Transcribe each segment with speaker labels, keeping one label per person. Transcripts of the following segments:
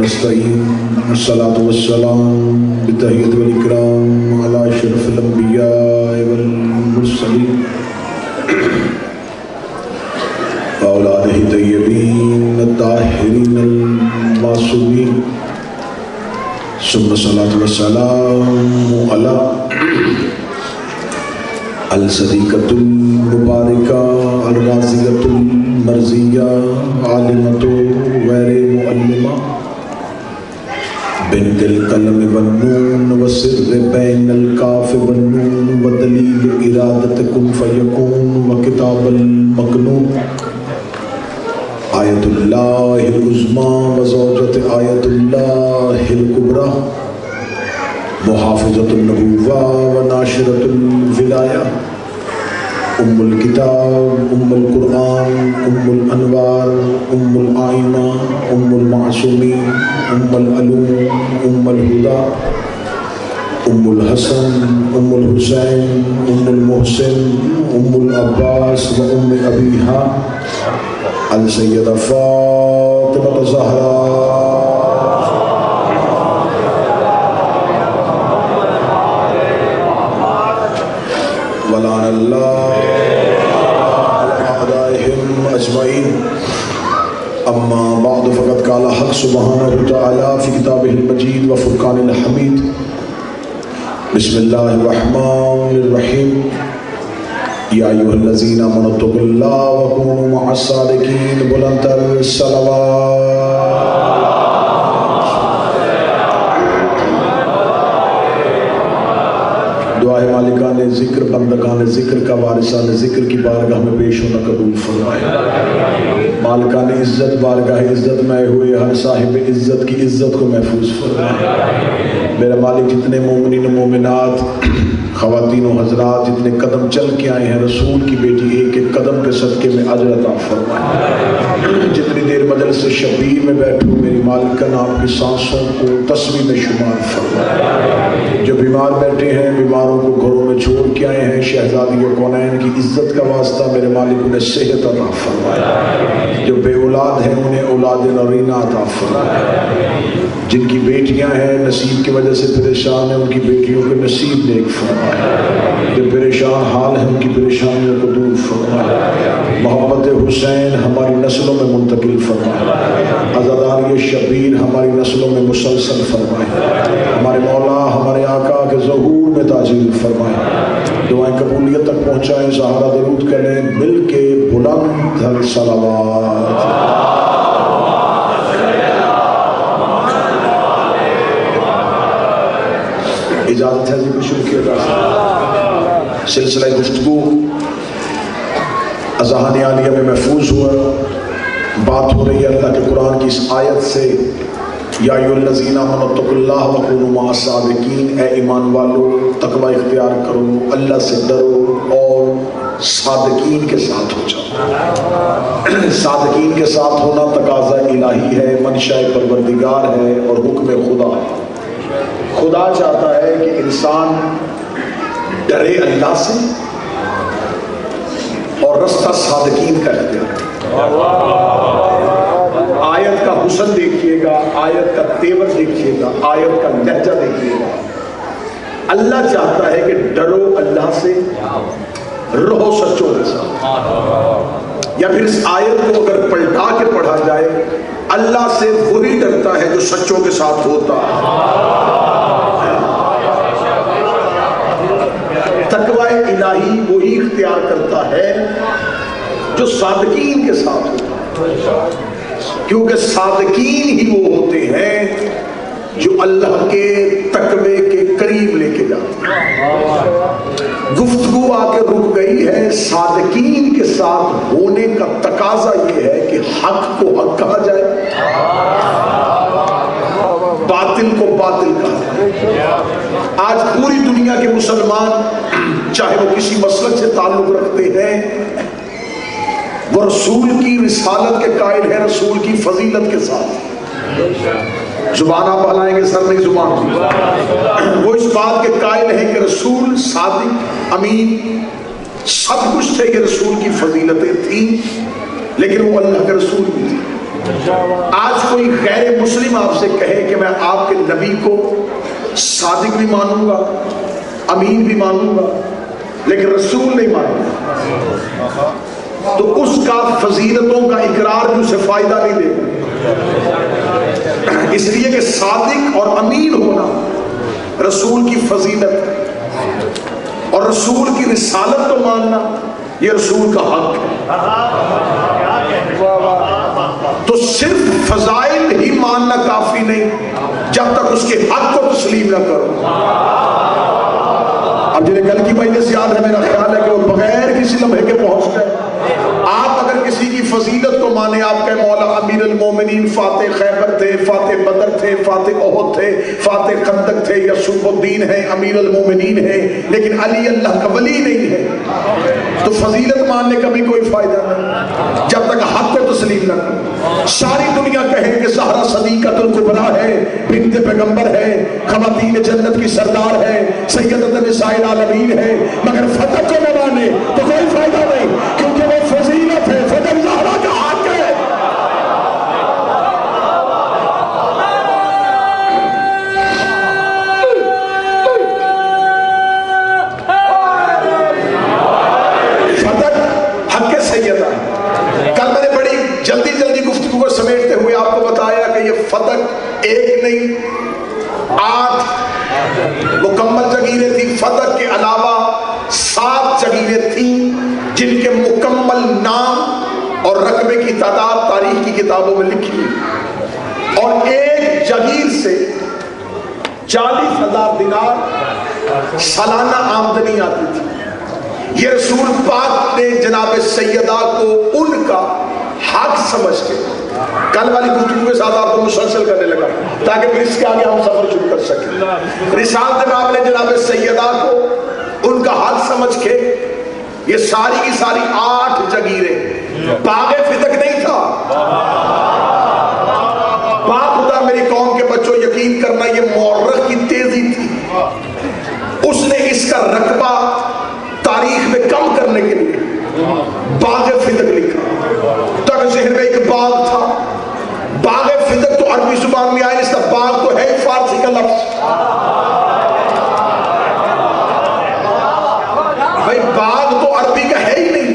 Speaker 1: ونستعين والصلاة والسلام بتحية والإكرام على أشرف الأنبياء والمرسلين وأولاده الطيبين الطاهرين المعصومين ثم الصلاة والسلام على الصديقة المباركة الرازية المرزية عالمة غير مؤلمة بنت القلم والنون وسر بين الكاف والنون ودليل إرادة كن فيكون وكتاب المكنون آية الله العظمى وزوجة آية الله الكبرى محافظة النبوة وناشرة الولاية أم الكتاب أم القرآن أم الأنوار أم الآئمة أم المعصومين أم العلوم أم الهدى أم الحسن أم الحسين أم المحسن أم العباس وأم أبيها السيدة فاطمة الزهراء ولعن الله على أعدائهم أجمعين. أما بعد فقد قال حق سبحانه وتعالى في كتابه المجيد وفرقان الحميد بسم الله الرحمن الرحيم يا أيها الذين آمنوا اتقوا الله وكونوا مع الصادقين بلند الصلوات. دعائے مالکان ذکر بندگان ذکر کا وارثان ذکر کی بارگاہ میں پیش ہونا قبول فرمائے. مالکان عزت بارگاہ عزت میں ہوئے ہر صاحب عزت کی عزت کو محفوظ فرمائے. میرا مالک جتنے مومنین و مومنات خواتین و حضرات جتنے قدم چل کے آئے ہیں رسول کی بیٹی ایک ایک قدم کے صدقے میں اجر عطا فرمائے. جتنی دیر مجلس شبیر میں بیٹھوں میری مالکن آپ کی سانسوں کو تسبیح میں شمار فرمائے. جو بیمار بیٹھے ہیں بیماروں کو گھروں میں چھوڑ کے آئے ہیں شہزادی کونین کی عزت کا واسطہ میرے مالک انہیں صحت عطا فرمائے. جو بے اولاد ہیں انہیں اولاد نرینہ عطا فرمائے. جن کی بیٹیاں ہیں نصیب کی وجہ سے پریشان ہیں ان کی بیٹیوں کے نصیب نیک فرمائے. جو پریشان حال ہیں ان کی پریشانیوں کو دور فرمائے. محبت حسین ہماری نسلوں میں منتقل فرمائے. عزاداری شبیر ہماری نسلوں میں مسلسل فرمائے. ہمارے مولا ہمارے آقا کے ظہور میں تاجیل فرمائے. دعائیں قبولیت تک پہنچائیں. سہارا درود کریں مل کے بلند ہر صلوات. اجازت ہے جی کو شروع کیا جا سکتا. سلسلہ گفتگو اذہان عالیہ میں محفوظ ہوا. بات ہو رہی ہے اللہ کے قرآن کی اس آیت سے یا ایھا الذین آمنوا اتقوا اللہ وکونوا مع الصادقین. اے ایمان والو تقوی اختیار کرو اللہ سے ڈرو اور صادقین کے ساتھ ہو جاؤ. صادقین کے ساتھ ہونا تقاضا الہی ہے منشاء پروردگار ہے اور حکم خدا ہے. خدا چاہتا ہے کہ انسان ڈرے اللہ سے اور رستہ صادقین کا اختیار کرے. آیت کا حسن دیکھیے گا آیت کا تیور دیکھیے گا آیت کا لہجہ دیکھیے گا. اللہ چاہتا ہے کہ ڈرو اللہ سے رہو سچوں کے ساتھ. یا پھر اس آیت کو اگر پلٹا کے پڑھا جائے اللہ سے وہی ڈرتا ہے جو سچوں کے ساتھ ہوتا ہے. تقوی الہی وہی اختیار کرتا ہے جو صادقین کے ساتھ ہوتا ہے. کیونکہ صادقین ہی وہ ہوتے ہیں جو اللہ کے تقوی کے قریب لے کے جاتے ہیں. گفتگو آ کے رک گئی ہے. صادقین کے ساتھ ہونے کا تقاضا یہ ہے کہ حق کو حق کہا جائے باطل کو باطل کہا جائے. آج پوری دنیا کے مسلمان چاہے وہ کسی مسلک سے تعلق رکھتے ہیں وہ رسول کی رسالت کے قائل ہیں رسول کی فضیلت کے ساتھ. زبان آپ ہلائیں گے سر نہیں زبان کی. وہ اس بات کے قائل ہیں کہ رسول صادق امین سب کچھ تھے کہ رسول کی فضیلتیں تھیں لیکن وہ اللہ کے رسول بھی تھے. آج کوئی غیر مسلم آپ سے کہے کہ میں آپ کے نبی کو صادق بھی مانوں گا، امین بھی مانوں گا، لیکن رسول نہیں مانوں گا، تو اس کا فضیلتوں کا اقرار بھی اسے فائدہ نہیں دے گا، اس لیے کہ صادق اور امین ہونا رسول کی فضیلت ہے، اور رسول کی رسالت کو ماننا یہ رسول کا حق ہے۔ تو صرف فضائل ہی ماننا کافی نہیں جب تک اس کے حق کو تسلیم نہ کرو۔ اب جنہیں کل کی مجلس یاد ہے، میرا خیال ہے کہ وہ بغیر کسی لمحے کے پہنچ گئے۔ آپ اگر کسی کی فضیلت کو مانے، آپ کے مولا امیر المومنین فاتح خیبر تھے، فاتح بدر تھے، فاتح احد تھے، فاتح خندق تھے، یسوع الدین ہے، امیر المومنین ہے، لیکن علی اللہ کا ولی نہیں ہے، تو فضیلت ماننے کا بھی کوئی فائدہ نہیں جب تک حق کو تسلیم نہ کرو۔ ساری دنیا کہے کہ زہرا صدیقۃ الکبریٰ ہے، بنت پیغمبر ہے، خواتین جنت کی سردار ہے، سیدۃ نساء العالمین ہے، مگر فتح کو نہ مانے تو کوئی فائدہ نہیں، کیونکہ وہ فضیلت ہے، فتح زہرا کا حق ہے۔ فتح ایک نہیں 8 مکمل جگیریں تھیں، فتح کے علاوہ 7 جگیریں تھیں جن کے مکمل نام اور رقبے کی تعداد تاریخ کی کتابوں میں لکھی، اور ایک جگیر سے 40,000 دینار سالانہ آمدنی آتی تھی۔ یہ رسول پاک نے جناب سیدہ کو ان کا حق سمجھ کے کل والی گفتگو کے ساتھ آپ کو مسلسل کرنے لگا تاکہ پھر اس کے آگے ہم سفر شروع کر سکیں۔ رسالت باب نے جناب سیدہ کو ان کا حق سمجھ کے یہ ساری کی ساری 8 جگیریں، باغ فتق نہیں تھا، باپ خدا میری قوم کے بچوں یقین کرنا یہ مورخ کی تیزی تھی، اس نے اس کا رقبہ تاریخ میں کم کرنے کے لیے باغ فتق لکھا۔ تک شہر میں ایک باغ تھا، باغ فتق تو عربی زبان میں آئے، اس کا باغ تو ہے فارسی کا لفظ، بھائی باغ تو عربی کا ہے ہی نہیں،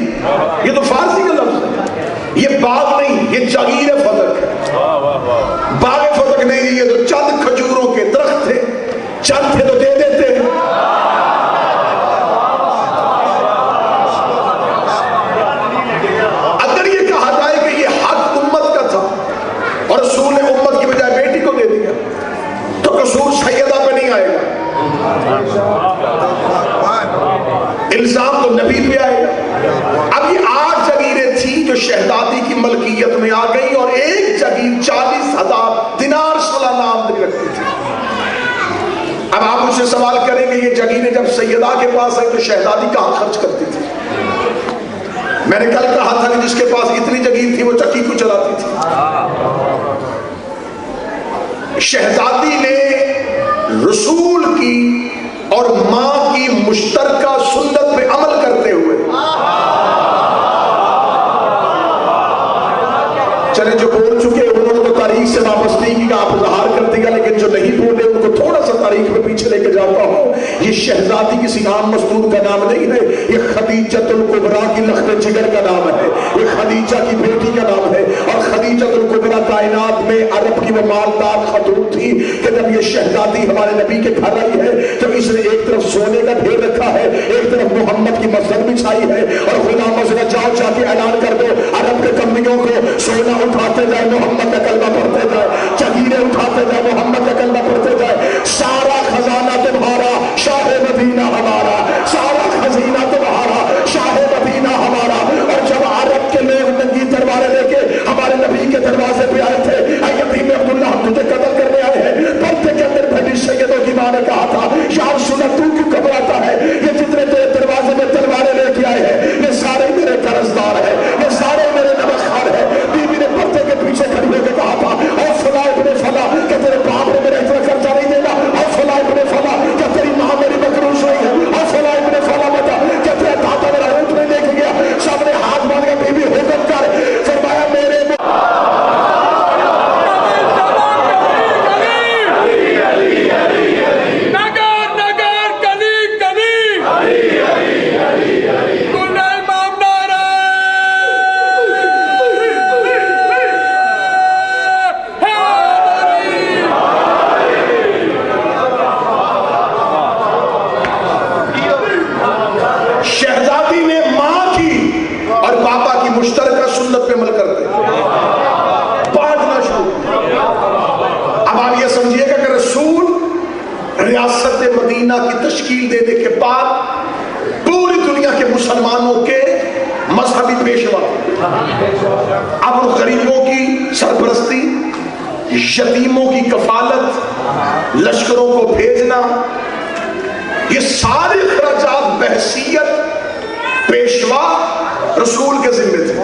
Speaker 1: یہ تو فارسی کا لفظ ہے، یہ باغ نہیں، یہ جگیر فتق ہے، باغ فتق نہیں، یہ تو چند کھجوروں کے درخت تھے، چند تھے تو دے دیتے ہیں۔ اور رسول نے امت کی بجائے بیٹی کو دے دیا تو قصور سیدہ پہ نہیں آئے گا، الزام تو نبی پہ آئے گا۔ اب یہ 8 جگیریں تھیں جو شہزادی کی ملکیت میں آ گئی، اور ایک جگیر 40,000 دینار سالانہ آمدنی رکھتی تھی۔ اب آپ مجھ سے سوال کریں گے یہ جگیریں جب سیدہ کے پاس آئی تو شہزادی کہاں خرچ کرتی تھی؟ میں نے کل کہا تھا کہ جس کے پاس اتنی جگیر تھی وہ چکی کو چلاتی تھی۔ شہزادی نے رسول کی اور ماں کی مشترکہ سنت پہ عمل کرتے ہوئے، چلے جو بول چکے انہوں نے تو تاریخ سے واپس نہیں کی، آپ اظہار کر دیا، لیکن جو نہیں بولے ان کو تھوڑا سا تاریخ میں پیچھے لے کے جاتا ہوں۔ یہ شہزادی کسی عام مزدور کا نام نہیں ہے، یہ خدیجۃ الکبریٰ کی لخت جگر کا نام ہے، یہ خدیجہ کی بیٹی کا نام ہے، اور خدیجۃ الکبریٰ کائنات میں عرب کی وہ مالدار خاتون تھی کہ جب یہ شہزادی ہمارے نبی کے گھر آئی ہے تو اس نے ایک طرف سونے کا ڈھیر رکھا ہے، ایک طرف محمد کی مسجد بچھائی ہے، اور غلاموں سے جاؤ جا کے اعلان کر دو عرب کے کمبیوں کو سونا اٹھاتے جائے محمد کا کلمہ پڑھتے جائے، جگیریں اٹھاتے جائے محمد کا کلمہ پڑھتے جائے، سارا خزانہ تمہارا شاہ مدینہ ہمارا، سارا خزینہ تمہارا شاہ مدینہ ہمارا۔ اور جب عرب کے لوگ ننگی تلواریں لے کے ہمارے نبی کے دروازے پہ آئے تھے، اے یتیم عبداللہ ہم تجھے قتل کرنے آئے ہیں، پردے کے اندر بھلی سیدوں کی ماں نے کہا تھا یا رسول اللہ تو کیوں گھبراتا ہے، یہ جتنے تیرے دروازے میں تلواریں لے کے آئے ہیں یہ سارے میرے قرضدار ہیں، یہ سارے میرے نمکھار ہیں۔ بیوی نے پردے کے پیچھے کھڑی ہو کے کہا تھا ریاست مدینہ کی تشکیل دینے کے بعد پوری دنیا کے مسلمانوں کے مذہبی پیشوا، اب ان غریبوں کی سرپرستی، یتیموں کی کفالت، لشکروں کو بھیجنا، یہ سارے اخراجات بحیثیت پیشوا رسول کے ذمے تھے۔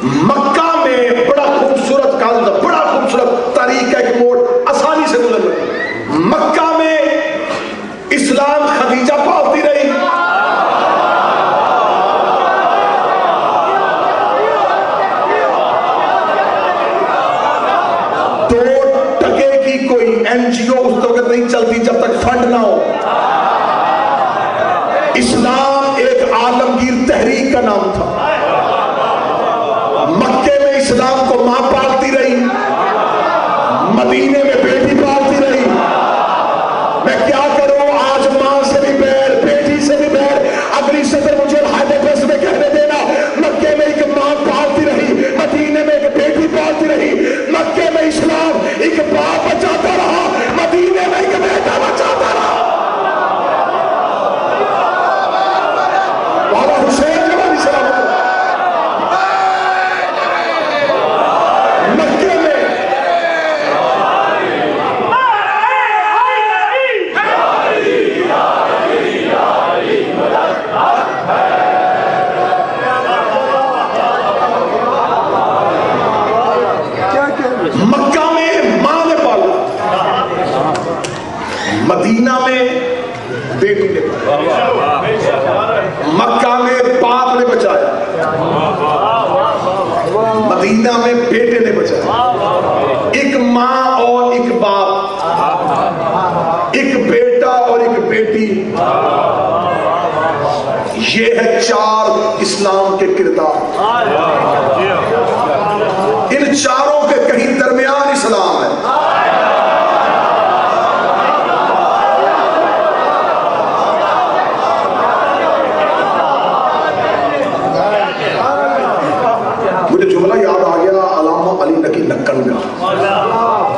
Speaker 1: مکہ میں بڑا خوبصورت کام تھا، بڑا خوبصورت تاریخ کا ایک موڑ آسانی سے گزر گیا۔ مکہ میں اسلام خدیجہ پالتی رہی، این جی او اس وقت نہیں چلتی جب تک فنڈ نہ ہو۔ اسلام ایک عالمگیر تحریک کا نام تھا۔ مکے میں اسلام کو ماں پالتی رہی، مدینے میں بیٹی پالتی رہی۔ میں کیا کروں، آج ماں سے بھی بیر، بیٹی سے بھی بیر۔ اگلی صدر مجھے ہائیڈیپس میں کہنے دینا، مکے میں ایک ماں پالتی رہی، مدینے میں ایک بیٹی پالتی رہی۔ مکے میں اسلام ایک باپ بچاتا رہا، مدینے میں ایک بیٹا بچاتا رہا۔ بابا حسین جوانی سلام مکے میں مدینہ میں بیٹی نے بچایا، مکہ میں باپ نے بچایا، مدینہ میں بیٹے نے بچایا۔ ایک ماں اور ایک باپ، ایک بیٹا اور ایک بیٹی، یہ ہے چار اسلام کے کردار۔ ان چاروں کے کہیں درمیان اسلام ہے۔ جملہ یاد آ گیا علامہ علی نقی نکن کا،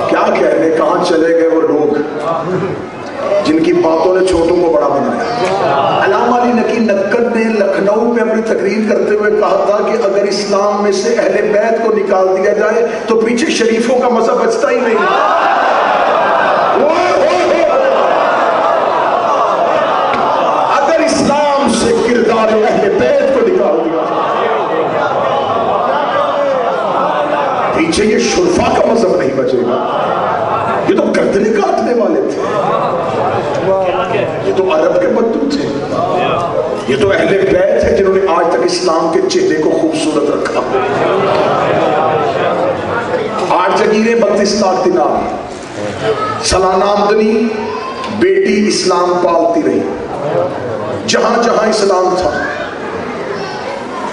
Speaker 1: کیا کہنے، کہاں چلے گئے وہ لوگ جن کی باتوں نے چھوٹوں کو بڑا بنایا۔ علامہ علی نقی نکن نے لکھنؤ میں اپنی تقریر کرتے ہوئے کہا تھا کہ اگر اسلام میں سے اہل بیت کو نکال دیا جائے تو پیچھے شریفوں کا مذہب بچتا ہی نہیں۔ اگر اسلام سے کردار اہل بیت کو نکال دیا جائے، پیچھے یہ شرفا کا مذہب نہیں بچے گا۔ یہ تو گردنیں کاٹنے والے تھے، یہ تو عرب کے بدو تھے، یہ تو اہل بیت ہے جنہوں نے آج تک اسلام کے چہرے کو خوبصورت رکھا۔ آٹھ جگیریں 32 لاکھ دینار، سالانہ آمدنی، بیٹی اسلام پالتی رہی، جہاں جہاں اسلام تھا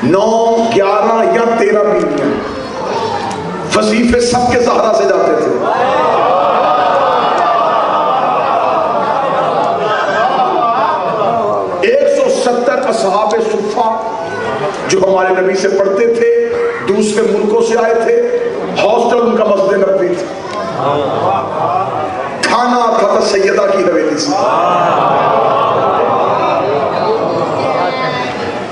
Speaker 1: 9، 11 یا 13 بیویاں، وظیفے سب کے زہرا سے جاتے تھے۔ 170 اصحاب صفہ جو ہمارے نبی سے پڑھتے تھے، دوسرے ملکوں سے آئے تھے، ہاسٹل ان کا مسجد نبوی تھا، کھانا آتا تھا سیدہ کی حویلی سے۔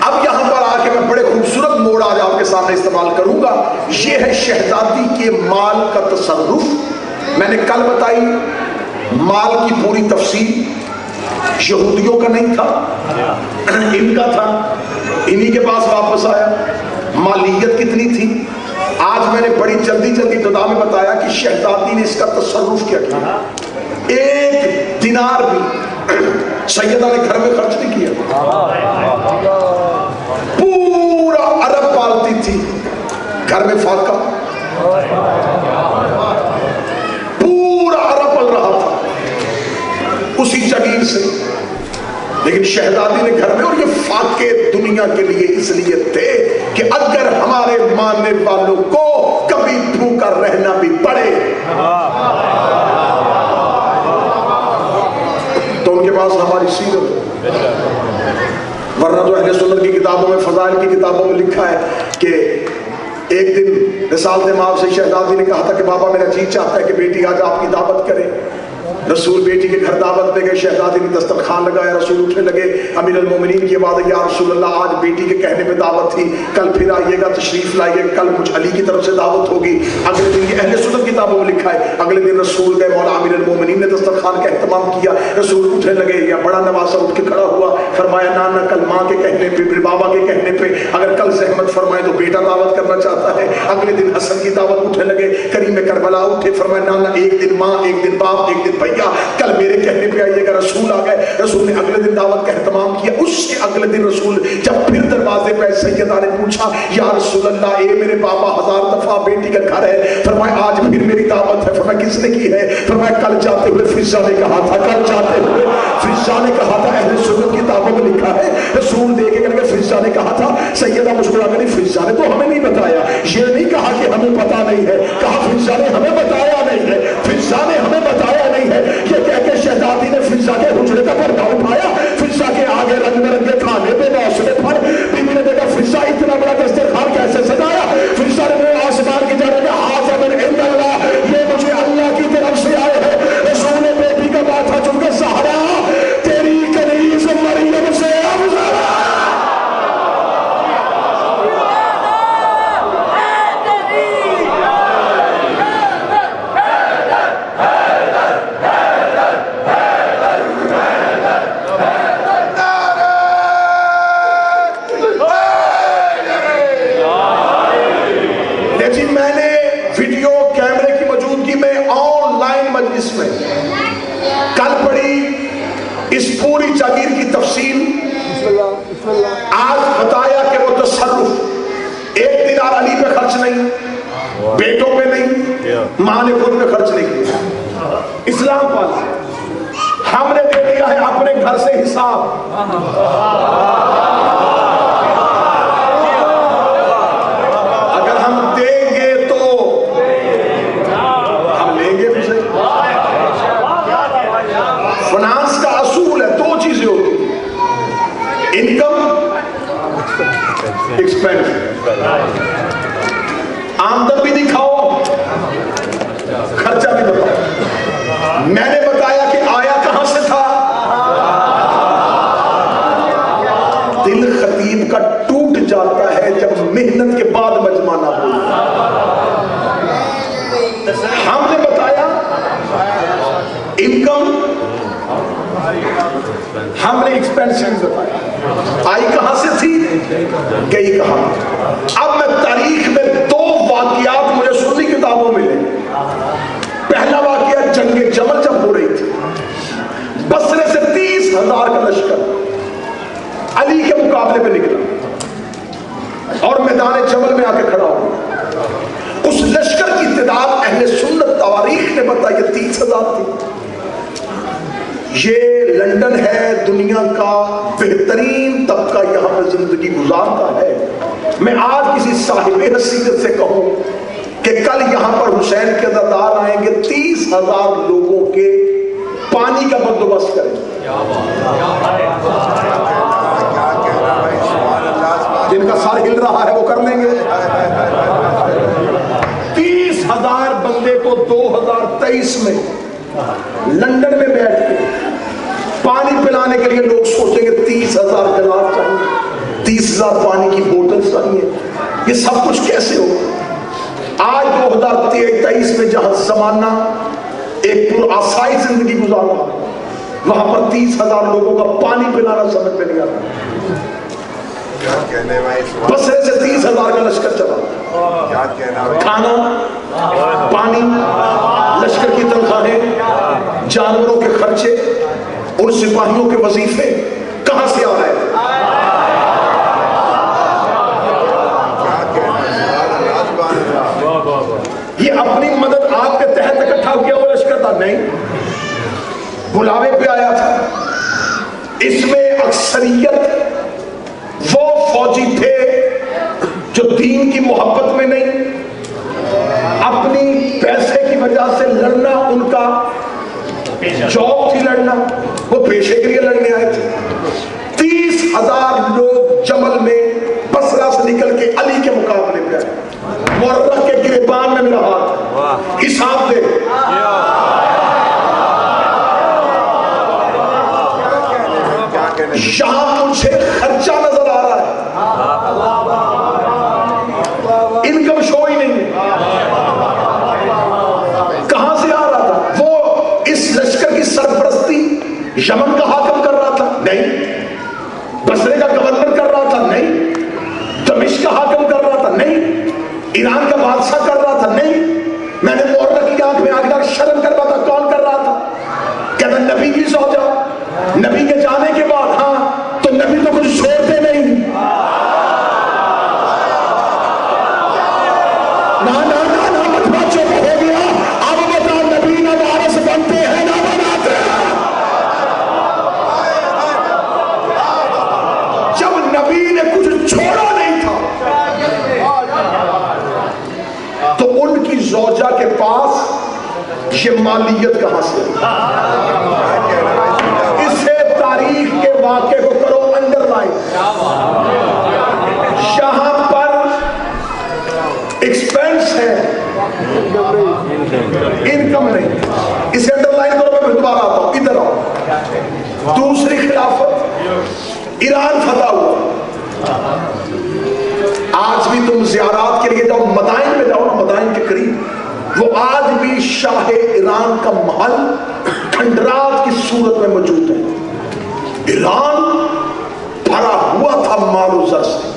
Speaker 1: اب یہاں پر آ کے میں بڑے خوبصورت موڑ آج آپ کے سامنے استعمال کروں گا، یہ ہے شہزادی کے مال کا تصرف۔ میں نے کل بتائی مال کی پوری تفصیل، یہودیوں کا نہیں تھا، ان کا تھا، انہی کے پاس واپس آیا۔ مالیت کتنی تھی؟ آج میں نے بڑی جلدی ابتدا میں بتایا کہ شہزادی نے اس کا تصرف کیا کیا۔ 1 دینار بھی سیدہ نے گھر میں خرچ نہیں کیا، پورا عرب پالتی تھی، گھر میں فاقہ، پورا عرب پل رہا تھا اسی جگیر سے، لیکن شہزادی نے گھر میں، اور یہ فاقے دنیا کے لیے اس لیے تھے کہ اگر ہمارے ماننے والوں کو کبھی بھوکا رہنا بھی پڑے تو ان کے پاس ہماری سیرت ہے۔ ورنہ تو اہل سنت کی کتابوں میں، فضائل کی کتابوں میں لکھا ہے کہ ایک دن رسالت مآب سے شہزادی نے کہا تھا کہ بابا میرا جی چاہتا ہے کہ بیٹی آج آپ کی دعوت کرے. رسول بیٹی کے گھر دعوت پہ گئے. شہزادی نے دسترخوان لگایا. رسول اٹھنے لگے. امیر المومنین کی آواز ہے یا رسول اللہ آج بیٹی کے کہنے پہ دعوت تھی, کل پھر آئیے گا, تشریف لائیے, کل مجھ علی کی طرف سے دعوت ہوگی. اگلے دن یہ اہل سنت کتابوں میں لکھا ہے. اگلے دن رسول گئے, مولا امیر المومنین نے دسترخوان کا اہتمام کیا. رسول اٹھنے لگے. یا بڑا نواسا اٹھ کے کھڑا ہوا, فرمایا نانا کل ماں کے کہنے پہ, پھر بابا کے کہنے پہ, اگر کل زحمت فرمائے تو بیٹا دعوت کرنا چاہتا ہے. اگلے دن حسن کی دعوت. اٹھنے لگے. کریم کربلا اٹھے, فرمایا نانا ایک دن ماں, ایک دن باپ, ایک دن بھیا, کل میرے کہنے پہ آئیے گا. رسول آ گئے. رسول نے اگلے دن دعوت کا اہتمام کیا. اس کے اگلے دن رسول جب پھر دروازے پہ سیدہ نے پوچھا یا رسول اللہ اے میرے بابا 1000 دفعہ بیٹی کا گھر ہے, فرمایا آج پھر میری دعوت ہے. فرمایا کس نے کی ہے؟ فرمایا کل جاتے ہوئے فضا نے کہا تھا, کل جاتے ہوئے فضا نے کہا تھا. اہل سنت کی کتابوں میں لکھا ہے. رسول دے کے کہ فضا نے کہا تھا. سیدہ مسکرا کر فضا نے تو ہمیں نہیں بتایا. یہ نہیں کہا کہ ہمیں پتا نہیں ہے, کہا فضا نے ہمیں بتایا نہیں ہے, فضا نے ہمیں بتایا نہیں ہے. یہ کہہ کے شہزادی نے فضا کے حجرے کا پردہ اٹھایا. فضا کے آگے رنگ برنگے کھانے پہ نوسلے پھل. بیوی نے دیکھا فضا اتنا بڑا دسترخوان کیسے سجایا. فضا نے وہ آسمان کی جانب ہاتھ من عند اللہ, یہ مجھے اللہ کی طرف سے آئے ہیں. رسول نے بیٹی کا ماتھا چوم کے سہارا تیری کنیز مریم سے افضل ہے. جاگیر کی تفصیل آج بتایا کہ وہ تصرف ایک دینار علی پہ خرچ نہیں, بیٹوں پہ نہیں, ماں نے خود پہ خرچ نہیں کیا. اسلام پالا ہم نے دے دیا ہے اپنے گھر سے حساب. اگر ہم دیں گے تو ہم لیں گے بھی صحیح. فنانس کا اصول ہے, دو چیزیں ہوتی ہیں, انکم ایکسپینس. آمدن بھی دکھاؤ, خرچہ بھی بتاؤ. میں نے بتایا کہ آیا کہاں سے تھا. دل خطیب کا ٹوٹ جاتا ہے جب محنت کے بعد مجمانہ بولتا. ہم نے بتایا انکم, ہم نے ایکسپینشن بتایا. آئی کہاں سے تھی, گئی کہاں. اب میں تاریخ میں 2 واقعات مجھے سنی کتابوں میں ملے. پہلا واقعہ جنگ جمل جب ہو رہی تھی, بصرے سے 30,000 کا لشکر علی کے مقابلے پہ نکلا اور میدان جمل میں آ کے کھڑا ہوا. اس لشکر کی تعداد اہل سنت تواریخ نے بتایا کہ 30,000 تھی. یہ لندن ہے, دنیا کا بہترین طبقہ یہاں پہ زندگی گزارتا ہے. میں آج کسی صاحب حیثیت سے کہوں کہ کل یہاں پر حسین کے دردار آئیں گے, 30,000 لوگوں کے پانی کا بندوبست کریں. جن کا سر ہل رہا ہے وہ کر لیں گے. 30,000 بندے کو 2023 میں لندن میں بیٹھ کے پانی پلانے کے لیے لوگ سوچیں گے 30,000 گلاس چاہیے, 30,000 پانی کی بوتل چاہیے. یہ سب کچھ کیسے ہوگا؟ آج 2023 میں جہاں زمانہ ایک پرآسائی زندگی گزار رہا ہے, وہاں پر 30,000 لوگوں کا پانی پلانا سمجھ میں نہیں آتا. بصرے سے 30,000 کا لشکر چلا. کھانا, پانی, لشکر کی تنخواہیں, جانوروں کے خرچے, اور سپاہیوں کے وظیفے کہاں سے آ رہے ہیں؟ یہ اپنی مدد آپ کے تحت اکٹھا کیا وہ لشکر تھا نہیں, بلاوے پہ آیا تھا. اس میں اکثریت وہ فوجی تھے جو دین کی محبت میں نہیں, اپنی پیسے کی وجہ سے لڑنا ان کا جاب تھی, لڑنا وہ پیشے کے لیے لڑنے آئے تھے. 30,000 لوگ جمل میں بصرہ سے نکل کے علی کے مقابلے پہ آئے. مرہ کے حساب دے. یہاں مجھے خرچہ نظر آ رہا ہے, انکم شو ہی نہیں. کہاں سے آ رہا تھا؟ وہ اس لشکر کی سرپرستی یمن کا حاکم کر رہا تھا؟ نہیں. بصرے کا گورنر کر رہا تھا؟ نہیں. دمشق کا حاکم کر رہا تھا؟ نہیں. ایران کا بادشاہ کر رہا تھا؟ نہیں. میں نے مورخ کی آنکھ میں آنکھ ڈال شرم کر رہا تھا. کون کر رہا تھا؟ کہتا نبی کی زوجہ. نبی کے جانے کے بعد ہاں تو نبی تو کچھ چھوڑتے نہیں. زوجہ کے پاس یہ مالیت کہاں سے؟ اسے تاریخ کے واقعے کو کرو انڈر لائن. یہاں پر ایکسپینس ہے, انکم نہیں. اسے انڈر لائن کرو. میں دوبارہ آتا ہوں, ادھر آؤ. دوسری خلافت, ایران فتح ہوا. آج بھی تم زیارات کے لیے جاؤ, مدائن میں جاؤ نا, مدائن کے قریب وہ آج بھی شاہ ایران کا محل کھنڈرات کی صورت میں موجود ہے. ایران بھرا ہوا تھا مال و زر سے,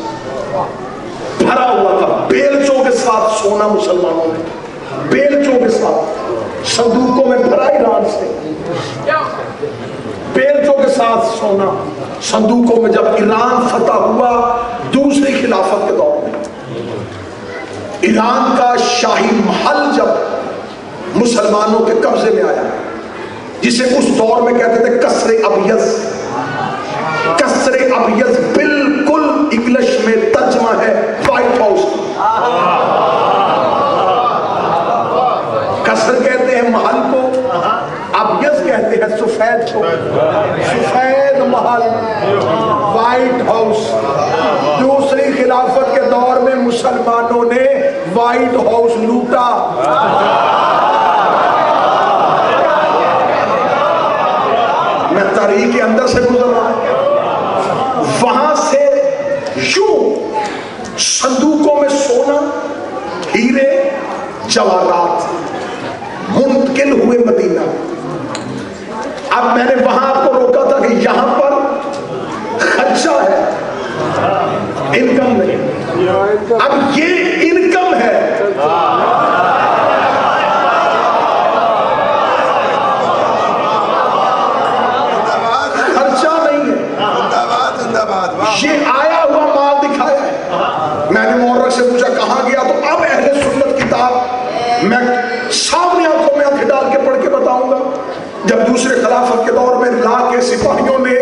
Speaker 1: بھرا ہوا تھا. بیلچوں کے ساتھ سونا مسلمانوں نے, بیلچوں کے ساتھ صندوقوں میں بھرا ایران سے. بیلچوں کے ساتھ سونا صندوقوں میں. جب ایران فتح ہوا دوسری خلافت کے دور میں, ایران کا شاہی محل جب مسلمانوں کے قبضے میں آیا, جسے اس دور میں کہتے تھے قصر ابیض. قصر ابیض بالکل انگلش میں ترجمہ ہے وائٹ ہاؤس. قصر کہتے ہیں محل کو, ابیض کہتے ہیں سفید کو. سفید محل, وائٹ ہاؤس. دوسری خلافت کے دور میں مسلمانوں نے وائٹ ہاؤس لوٹا. میں تاریخ کے اندر سے گزر رہا ہوں. وہاں سے یوں صندوقوں میں سونا, ہیرے, جواہرات منتقل ہوئے مدینہ. اب میں نے وہاں آپ کو روکا تھا کہ یہاں پر خرچہ ہے, انکم نہیں. اب یہ انکم ہے. خرچہ نہیں ہے. یہ آیا ہوا مال دکھایا ہے. میں نے مورخ سے پوچھا کہاں گیا, تو اب اہل سنت کتاب میں سامنے آنکھوں میں آنکھیں ڈال کے پڑھ کے بتاؤں گا. جب دوسرے خلافت کے دور میں لا کے سپاہیوں نے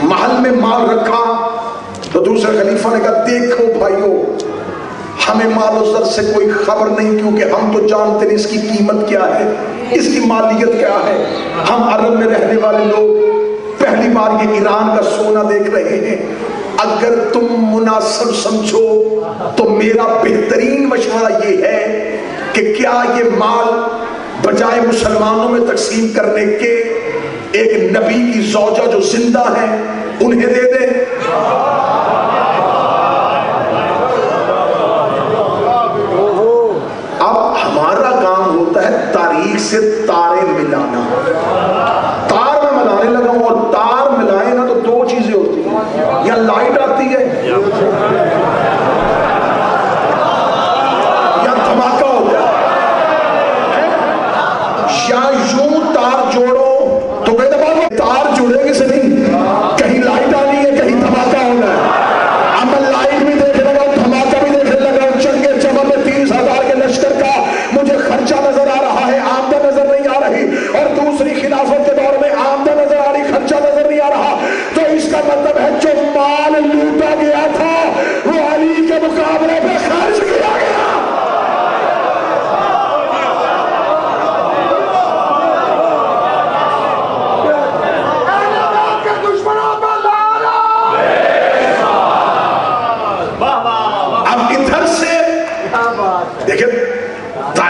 Speaker 1: محل میں مال رکھا تو دوسرے خلیفہ نے کہا دیکھو بھائیو, ہمیں مال و زر سے کوئی خبر نہیں, کیونکہ ہم تو جانتے ہیں اس کی قیمت کیا ہے, اس کی مالیت کیا ہے. ہم عرب میں رہنے والے لوگ پہلی بار یہ ایران کا سونا دیکھ رہے ہیں. اگر تم مناسب سمجھو تو میرا بہترین مشورہ یہ ہے کہ کیا یہ مال بجائے مسلمانوں میں تقسیم کرنے کے ایک نبی کی زوجہ جو زندہ ہے انہیں دے دے. اب ہمارا کام ہوتا ہے تاریخ سے تاریں ملانا. تار میں ملانے لگا ہوں, اور تار ملائے نا تو دو چیزیں ہوتی ہیں, یا لائٹ آتی ہے یا دھماکہ ہوتا ہے. یا یوں تار جوڑو تو بے دبا تار جڑے گی سے نہیں, کہیں لائٹ آنی ہے کہیں دھماکہ ہونا ہے. اب میں لائٹ بھی دیکھنے لگا ہوں, دھماکہ بھی دیکھنے لگا ہوں. چنگے چمن میں 30,000 کے لشکر کا مجھے خرچہ نظر آ رہا ہے, آمدن نظر نہیں آ رہی. اور دوسری خلافت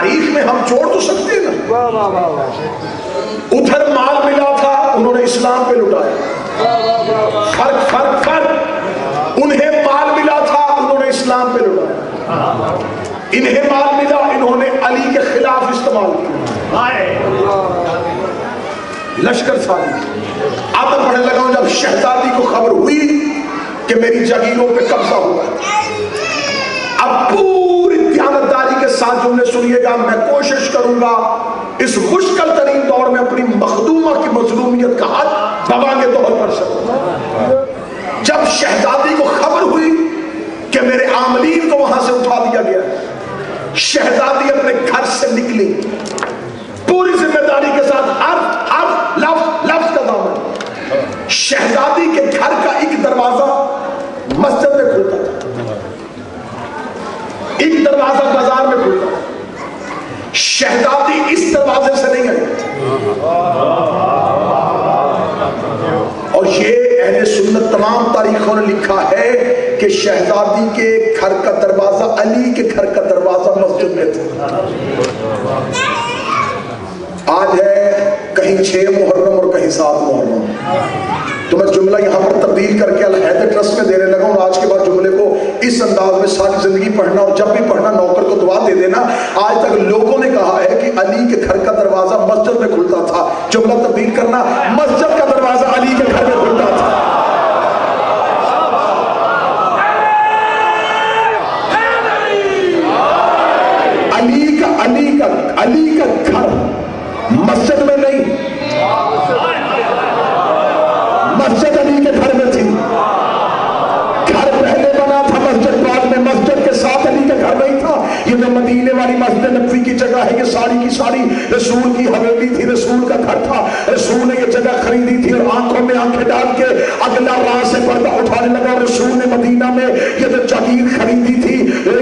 Speaker 1: تاریخ میں ہم چھوڑ تو سکتے ہیں نا. ادھر مال ملا تھا, انہوں نے اسلام پہ لٹایا. فرق انہیں مال ملا تھا, انہوں نے اسلام پہ لٹایا. انہیں مال ملا, انہوں نے علی کے خلاف استعمال کیا. لشکر سازی. اب میں پڑھنے لگا ہوں, جب شہزادی کو خبر ہوئی کہ میری جاگیروں پہ قبضہ ہوا, اب پوری دیانتداری کے ساتھ جملے سنیے گا, میں کوشش کروں گا اس مشکل ترین دور میں اپنی مخدومہ کی مظلومیت کا حق بوا کے طور پر سکوں. جب شہزادی کو خبر ہوئی کہ میرے عاملین کو وہاں سے اٹھا دیا گیا, شہزادی اپنے گھر سے نکلی پوری ذمہ داری کے ساتھ, حرف لفظ کا دامن. شہزادی کے گھر کا ایک دروازہ مسجد میں کھلتا تھا, ایک دروازہ بازار میں کھلتا تھا. شہزادی اس دروازے سے نہیں آئی, اور یہ اہل سنت تمام تاریخوں نے لکھا ہے کہ شہزادی کے گھر کا دروازہ, علی کے گھر کا دروازہ مسجد میں تھا. آج ہے کہیں 6 محرم اور کہیں 7 محرم, تو میں جملہ یہاں پر تبدیل کر کے الحیدر ٹرسٹ میں دینے لگا ہوں. آج کے بعد جملے کو اس انداز میں ساری زندگی پڑھنا, اور جب بھی پڑھنا نوکر کو دعا دے دینا. آج تک لوگوں نے کہا ہے کہ علی کے گھر کا دروازہ مسجد میں کھلتا تھا. جملہ تبدیل کرنا, مسجد کا دروازہ علی کے گھر میں کھلتا تھا. علی کا گھر مسجد میں نہیں, مسجد علی کے گھر میں تھی. گھر پہلے بنا تھا, مسجد بعد میں. مسجد کے ساتھ علی کا گھر نہیں تھا. یہ جو مدینے والی مسجد نبوی کی جگہ ہے, یہ ساری کی ساری رسول کی حویلی تھی, رسول کا گھر تھا. رسول نے یہ جگہ خریدی تھی اور آنکھوں میں آنکھیں ڈال کے اگلا راہ سے پردہ اٹھانے لگا. رسول نے مدینہ میں یہ جو جگیر خریدی تھی,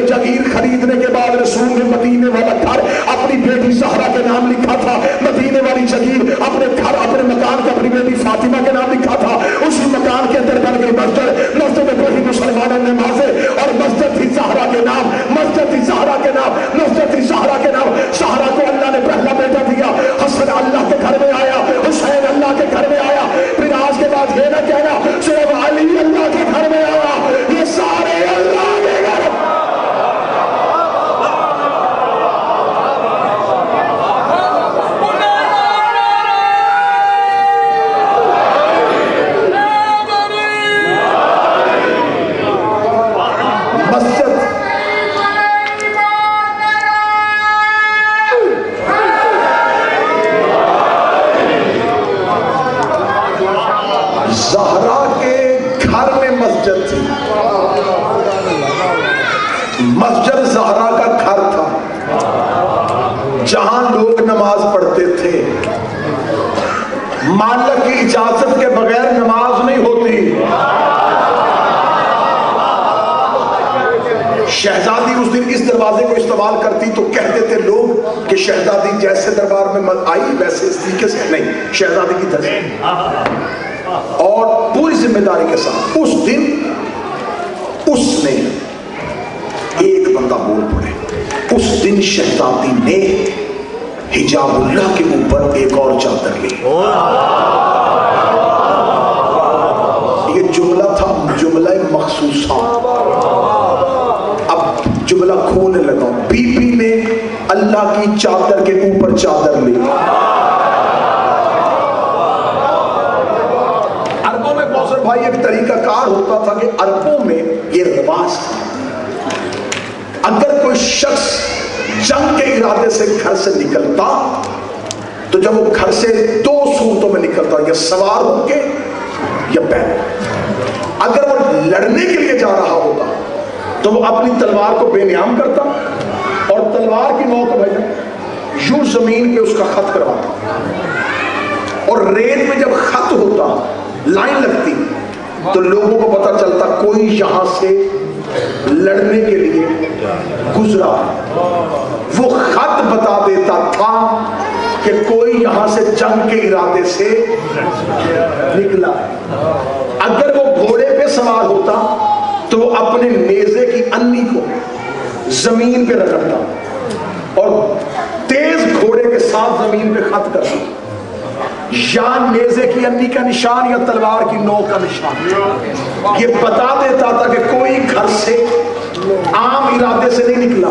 Speaker 1: جگیر خریدنے کے بعد رسول نے مدینے والا گھر اپنی بیٹی زہرا کے نام لکھا تھا. مدینے والی جگیر اپنے گھر, اپنے مکان کو اپنی بیٹی فاطمہ کے نام لکھا تھا. اسی مکان کے اندر بن گئی مسجد. مسجد میں پڑھی مسلمانوں نے نمازیں, اور مسجد تھی زہرا کے نام. مسجد تھی زہرا کے نام. مسجد تھی زہرا کے نام. زہرا کو اللہ نے پہلا بیٹا دیا. حسن اللہ کے گھر میں آیا, حسین اللہ کے گھر میں آیا. پھر آج کے بعد یہ نہ کہنا صرف علی اللہ کے گھر میں آیا, یہ سارے اللہ کے گھر. مسجد زہرا کا گھر تھا جہاں لوگ نماز پڑھتے تھے. مالک کی اجازت کے بغیر نماز نہیں ہوتی. شہزادی اس دن اس دروازے کو استعمال کرتی تو کہتے تھے لوگ کہ شہزادی جیسے دربار میں آئی ویسے اس طریقے سے نہیں, شہزادی کی طرف. اور پوری ذمہ داری کے ساتھ اس دن اس نے ایک بندہ بول پڑے. اس دن شہزادی نے حجاب اللہ کے اوپر ایک اور چادر لی. یہ جملہ تھا جملہ مخصوصہ. اب جملہ کھولنے لگا. بی بی نے اللہ کی چادر کے اوپر چادر لی. عربوں میں کوثر بھائی ایک طریقہ کار ہوتا تھا کہ عربوں میں یہ رواج تھا, اگر کوئی شخص جنگ کے ارادے سے گھر سے نکلتا تو جب وہ گھر سے 2 صورتوں میں نکلتا, یا سوار ہو کے یا پیر. اگر وہ لڑنے کے لیے جا رہا ہوتا تو وہ اپنی تلوار کو بے نیام کرتا اور تلوار کی نوک کو یوں زمین پہ اس کا خط کرواتا, اور ریت میں جب خط ہوتا لائن لگتی تو لوگوں کو پتا چلتا کوئی یہاں سے لڑنے کے لیے گزرا. وہ خط بتا دیتا تھا کہ کوئی یہاں سے جنگ کے ارادے سے نکلا. اگر وہ گھوڑے پہ سوار ہوتا تو وہ اپنے نیزے کی انی کو زمین پہ رگڑتا اور ساتھ زمین پہ خط کرنا، یا نیزے کی انی کا نشان یا تلوار کی نوک کا نشان۔ یہ بتا دیتا تھا کہ کوئی گھر سے عام ارادے سے نہیں نکلا،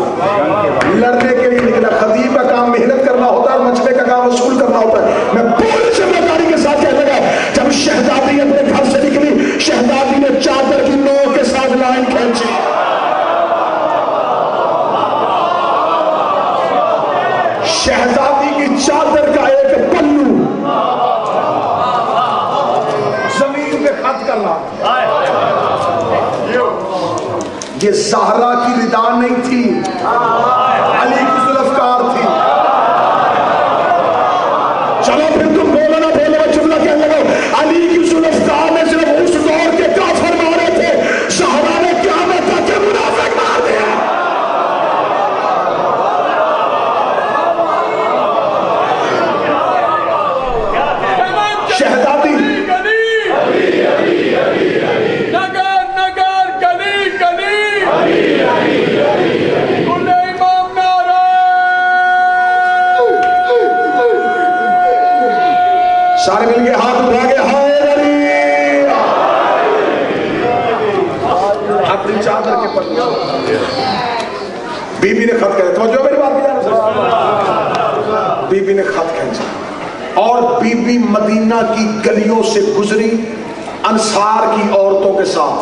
Speaker 1: لڑنے کے لیے نکلا۔ خطیب کا کام محنت کرنا ہوتا ہے اور مجمع کا کام وصول کرنا ہوتا ہے۔ میں پوری ذمہ داری کے ساتھ کہنے لگا، جب شہزادی اپنے گھر سے نکلی، شہزادی نے چادر کی نوک کے ساتھ لائن کھینچی۔ شہزادی کی چادر کا ایک پلو زمین پہ خط کرنا۔ یہ زہرا کی ردا نہیں تھی، علی کی ذوالفقار تھی۔ چلو پھر تم بولو نہ بولو، جملہ کہنے لگو، علی کی ذوالفقار نے صرف اس دور کے کافر مارے تھے، زہرا نے قیامت تک کے منافق مار دیا۔ شہزادی سارے مل کے ہاتھ اٹھا کے ہائے علی، اپنی چادر کے پلو۔ بی بی نے خط کہا، توجہ میری بات کی، بی بی نے خط کھینچا اور بی بی مدینہ کی گلیوں سے گزری انصار کی عورتوں کے ساتھ۔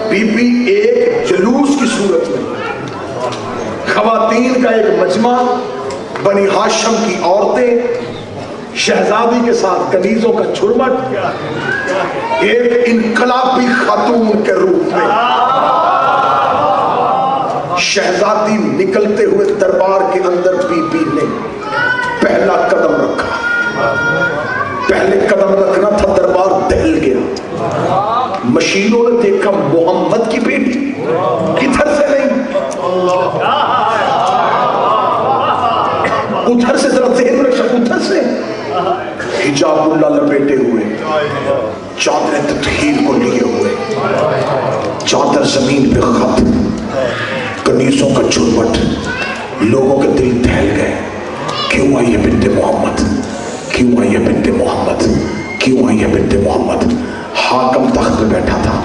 Speaker 1: بی بی ایک جلوس کی صورت میں، خواتین کا ایک مجمع، بنی ہاشم کی عورتیں شہزادی کے ساتھ کنیزوں کا جھرمٹ، ایک انقلابی خاتون کے روپ میں۔ شہزادی نکلتے ہوئے دربار کے اندر بی بی نے پہلا قدم رکھا۔ پہلے قدم رکھنا تھا، دربار دہل گیا۔ مشیروں نے دیکھا محمد کی بیٹی، کدھر سے نہیں، ادھر سے، ذرا ذہن میں رکھا، ادھر سے حجاب اللہ لپیٹے ہوئے، چادر تطہیر کو لیے ہوئے، چادر زمین پہ خط، کنیزوں کا جھرمٹ۔ لوگوں کے دل دہل گئے، کیوں آئی ہے بنت محمد، کیوں آئی ہے بنت محمد، کیوں آئی ہے بنت محمد۔ حاکم تخت پہ بیٹھا تھا،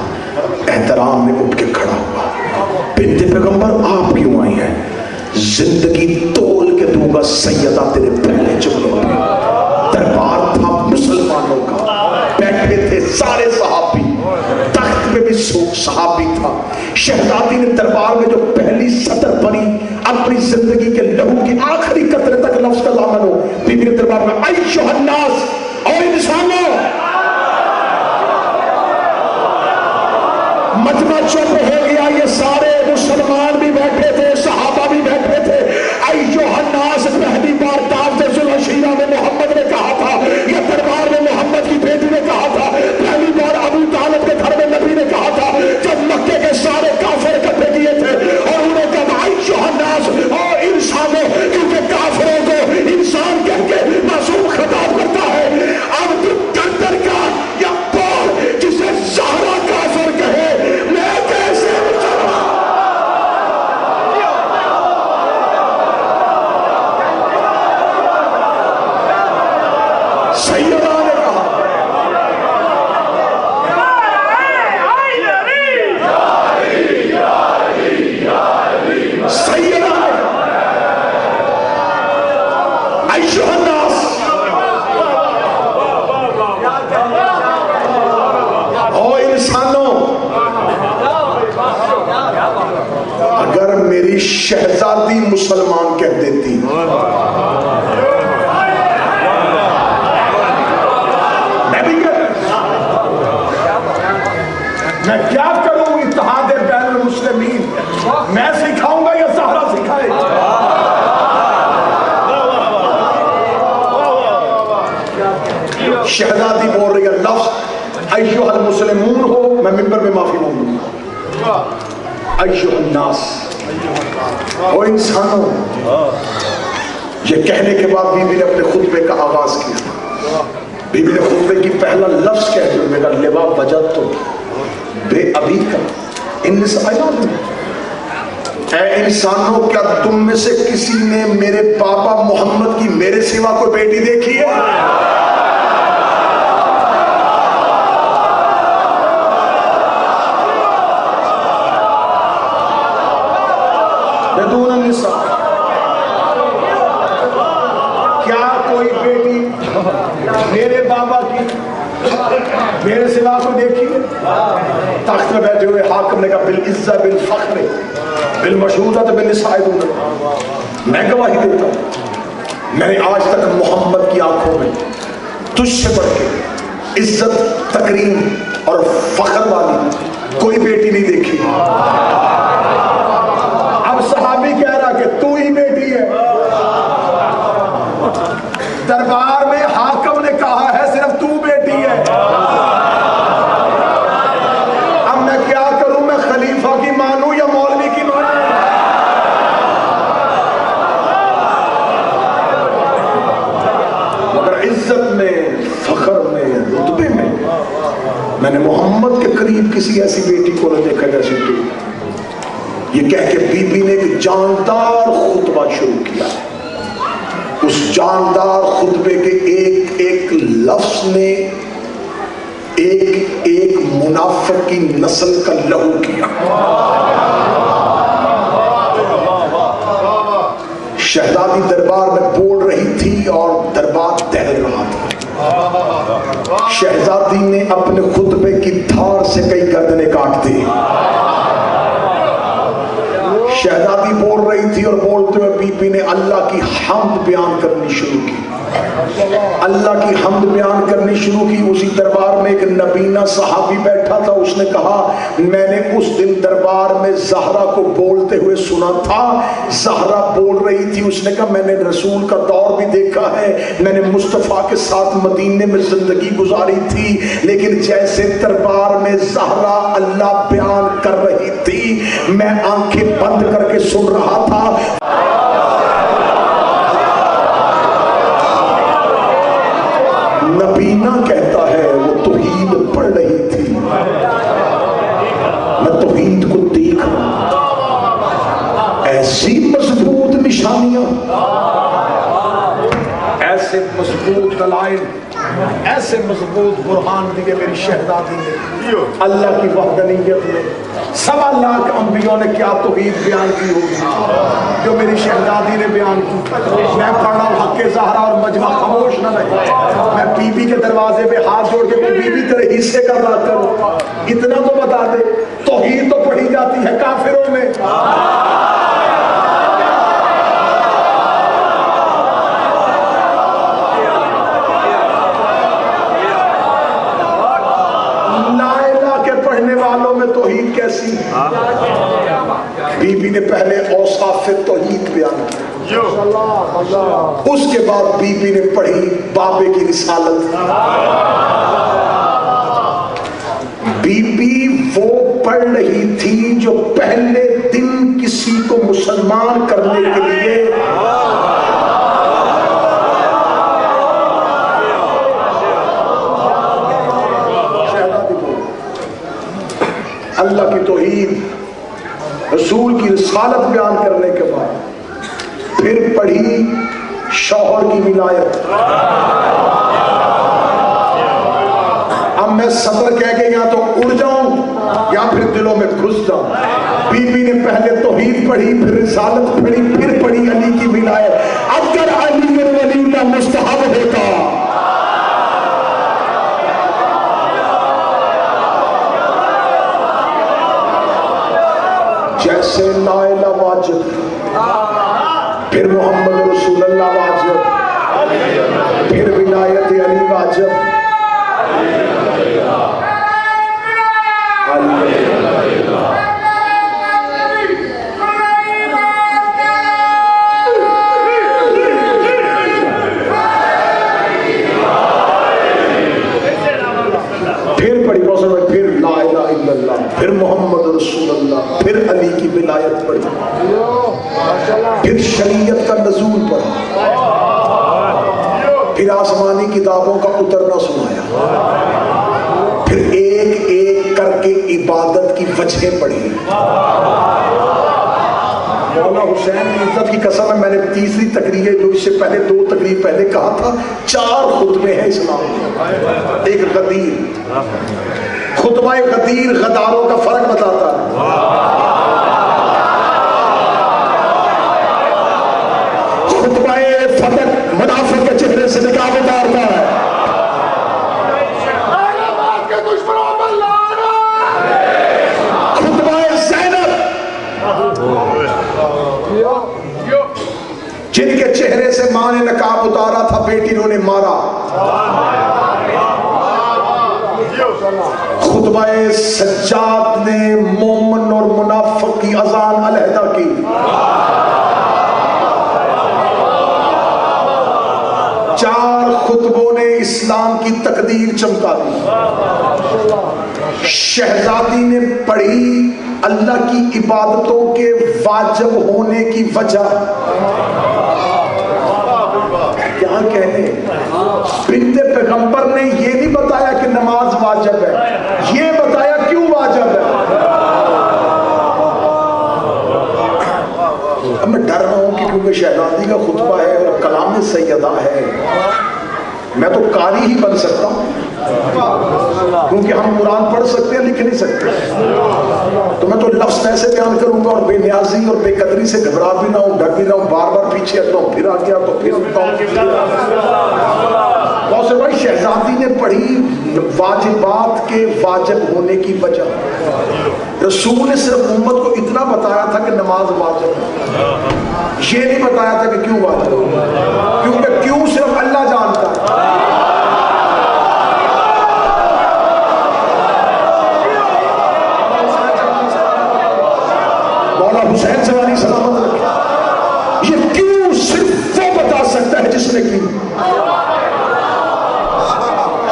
Speaker 1: احترام میں اٹھ کے کھڑا ہوا، بنت پیغمبر آپ کیوں آئی ہیں؟ زندگی تول کے دوں گا سیدہ تیرے پہلے جملوں پہ۔ دربار تھا مسلمانوں کا، بیٹھے تھے سارے صحابی، تخت پہ بھی صحابی تھا۔ شہزادی نے دربار میں جو پہلی سطر پڑھی، اپنی زندگی کے لہو کی آخری قطرے تک لفظ کا دامن ہو، بی بی نے دربار میں ایھا الناس، اور انسانوں، مجمع چپ ہو گیا۔ یہ سارے مسلمان بھی بیٹھے تھے، صحابہ بھی بیٹھے تھے۔ ایھا الناس پہلی بار دعوت ذوالعشیرہ میں محمد نے کہا تھا، یا دربار میں محمد کی بیٹی نے کہا تھا، پہلی بار ابو طالب کے گھر میں نبی نے کہا تھا، جب مکے کے سارے کافر اکٹھے کیے تھے اور انہوں نے کہا ایھا الناس، اور انسانوں، کیونکہ کافروں کو انسان کہہ کے معصوم خطاب کرتا ہے۔ اب تم کندر کا یا پور جسے زہرا کافر کہے، میں کیسے سیدہ نے کہا، سیدہ نے ایھا الناس، او انسانوں، اگر میری شہزادی مسلمان کہہ دیتی، میں کیا کروں؟ اتحاد بین المسلمین میں سکھاؤں گا یا زہرا سکھائے؟ شہزادی بول رہی ہے لفظ ایھا المسلمون ہو، میں ممبر میں معافی مانگوں گا۔ ایھا الناس، او انسانوں، یہ کہنے کے بعد بی بی نے اپنے خطبے کا آغاز کیا۔ بی بی نے خطبے کی پہلا لفظ کہتے ہوئے کہا، لوا وجدت بے ابی کا ان نساء العالم، اے انسانوں، کیا تم میں سے کسی نے میرے بابا محمد کی میرے سوا کوئی بیٹی دیکھی ہے؟ بدون النساء، کیا کوئی بیٹی میرے بابا کی میرے سوا کو دیکھی ہے؟ تخت میں بیٹھے ہوئے حاکم نے کہا بالعزہ بالفخر بالمشہودت بالنساء دون، میں گواہی دیتا ہوں میں نے آج تک محمد کی آنکھوں میں تجھ سے بڑھ کے عزت، تکریم اور فخر والی کوئی بیٹی نہیں دیکھی۔ اب صحابی کہہ رہا کہ تو ہی بیٹی ہے۔ دربار میں حاکم نے کہا ہے صرف تو بیٹی ہے۔ اب میں کیا کروں؟ میں خلیفہ کی مانوں یا مولوی کی مانوں؟ مگر عزت میں، فخر میں، رتبے میں نے محمد کے قریب کسی ایسی بیٹی کو نہ دیکھا جیسے تو۔ یہ کہہ کے بی بی نے ایک جاندار خطبہ شروع کیا۔ اس جاندار خطبے کے ایک ایک لفظ نے ایک ایک منافق کی نسل کا لہو کیا۔ شہزادی دربار میں بول رہی تھی اور دربار دہل رہا تھا۔ شہزادی نے اپنے خطبے کی دھار سے کئی گردنیں کاٹ دی۔ شہزادی بول رہی تھی اور بولتے ہوئے بی بی نے اللہ کی حمد بیان کرنی شروع کی۔ اللہ کی حمد بیان کرنی شروع کی۔ اسی دربار میں ایک نبینہ صحابی بیٹھا تھا، اس نے کہا میں نے اس دن دربار میں زہرا کو بولتے ہوئے سنا تھا۔ زہرا بول رہی تھی، اس نے کہا میں نے رسول کا دور بھی دیکھا ہے، میں نے مصطفیٰ کے ساتھ مدینے میں زندگی گزاری تھی، لیکن جیسے دربار میں زہرا اللہ بیان کر رہی تھی میں آنکھیں بند کر کے سن رہا تھا۔ نبینہ کہتا ہے وہ توحید پڑھ رہی تھی، میں توحید کو دیکھ رہا، ایسی مضبوط نشانیاں، ایسے مضبوط دلائل، ایسے مضبوط برہان دیے میری شہزادی نے اللہ کی وحدانیت میں۔ 1.25 انبیاء نے کیا توحید بیان کی ہوگی جو میری شہزادی نے بیان کی۔ میں پڑھ رہا ہوں حق زہرا اور مجمع خاموش نہ رہے۔ میں بی بی کے دروازے پہ ہاتھ جوڑ کے بی بی تیرے حصے کا بات کروں، اتنا تو بتا دے توحید تو پڑھی جاتی ہے کافروں میں۔ والوں میں توحید کیسی؟ بی بی نے پہلے اوصاف توحید بیان کیا، اس کے بعد بی بی نے پڑھی بابے کی رسالت۔ بی بی وہ پڑھ رہی تھی جو پہلے دن کسی کو مسلمان کرنے کے لیے اللہ کی توحید، رسول کی رسالت بیان کرنے کے بعد پھر پڑھی شوہر کی ولایت۔ اب میں صدر کہہ کے یا تو اڑ جاؤں یا پھر دلوں میں گھس جاؤں۔ بی بی نے پہلے توحید پڑھی، پھر رسالت پڑھی، پھر پڑھی علی کی ولایت۔ اگر علی میں ولی اللہ مستحب ہوتا جیسے لا الہ واجب، پھر محمد رسول اللہ واجب، پھر ولایت علی واجب، پھر پڑھی پھر لا الہ الا اللہ، پھر محمد رسول اللہ، پھر علی کی ولایت پڑھی، پھر شریعت کا نزول پڑھا، پھر آسمانی کتابوں کا اترنا سنایا، پھر ایک ایک کر کے عبادت کی وجہیں پڑھی۔ حسین کی عزت کی قسم ہے، میں نے تیسری تقریر جو اس سے پہلے 2 تقریر پہلے کہا تھا، 4 خطبے ہیں اسلام میں. ایک غدیر، خطبہ غدیر غداروں کا فرق بتاتا ہے. خطبہ فتح منافق کے چہرے سے نقاب اتارتا ہے. جن کے چہرے سے ماں نے نقاب اتارا تھا، بیٹی انہوں نے مارا. خطبہ سجاد نے مومن اور منافق کی اذان علیحدہ کی. چار خطبوں نے اسلام کی تقدیر چمکا دی. شہزادی نے پڑھی اللہ کی عبادتوں کے واجب ہونے کی وجہ. کیا کہنے، بنت پیغمبر نے یہ نہیں بتایا کہ نماز واجب ہے، یہ بتایا کیوں واجب ہے. اب میں ڈر رہا ہوں کہ کیونکہ شہزادی کا خطبہ ہے اور کلام سیدہ ہے، میں تو قاری ہی بن سکتا ہوں کیونکہ ہم قرآن پڑھ سکتے ہیں لکھ نہیں سکتے. تو میں تو لفظ ایسے بیان کروں گا اور بے نیازی اور بے قدری سے گھبرا بھی نہ ہوں، ڈر بھی نہ ہوں، بار بار پیچھے ہٹتا ہوں، پھر آ گیا تو پھر ہٹتا ہوں. بہت سے بھائی شہزادی نے پڑھی واجبات کے واجب ہونے کی وجہ. رسول نے صرف امت کو اتنا بتایا تھا کہ نماز واجب ہے، یہ نہیں بتایا تھا کہ کیوں واجب ہے، کیونکہ کیوں صرف اللہ جانتا ہے. مولا حسین سوانی سلامت رکھے، یہ کیوں صرف وہ بتا سکتا ہے جس نے کی.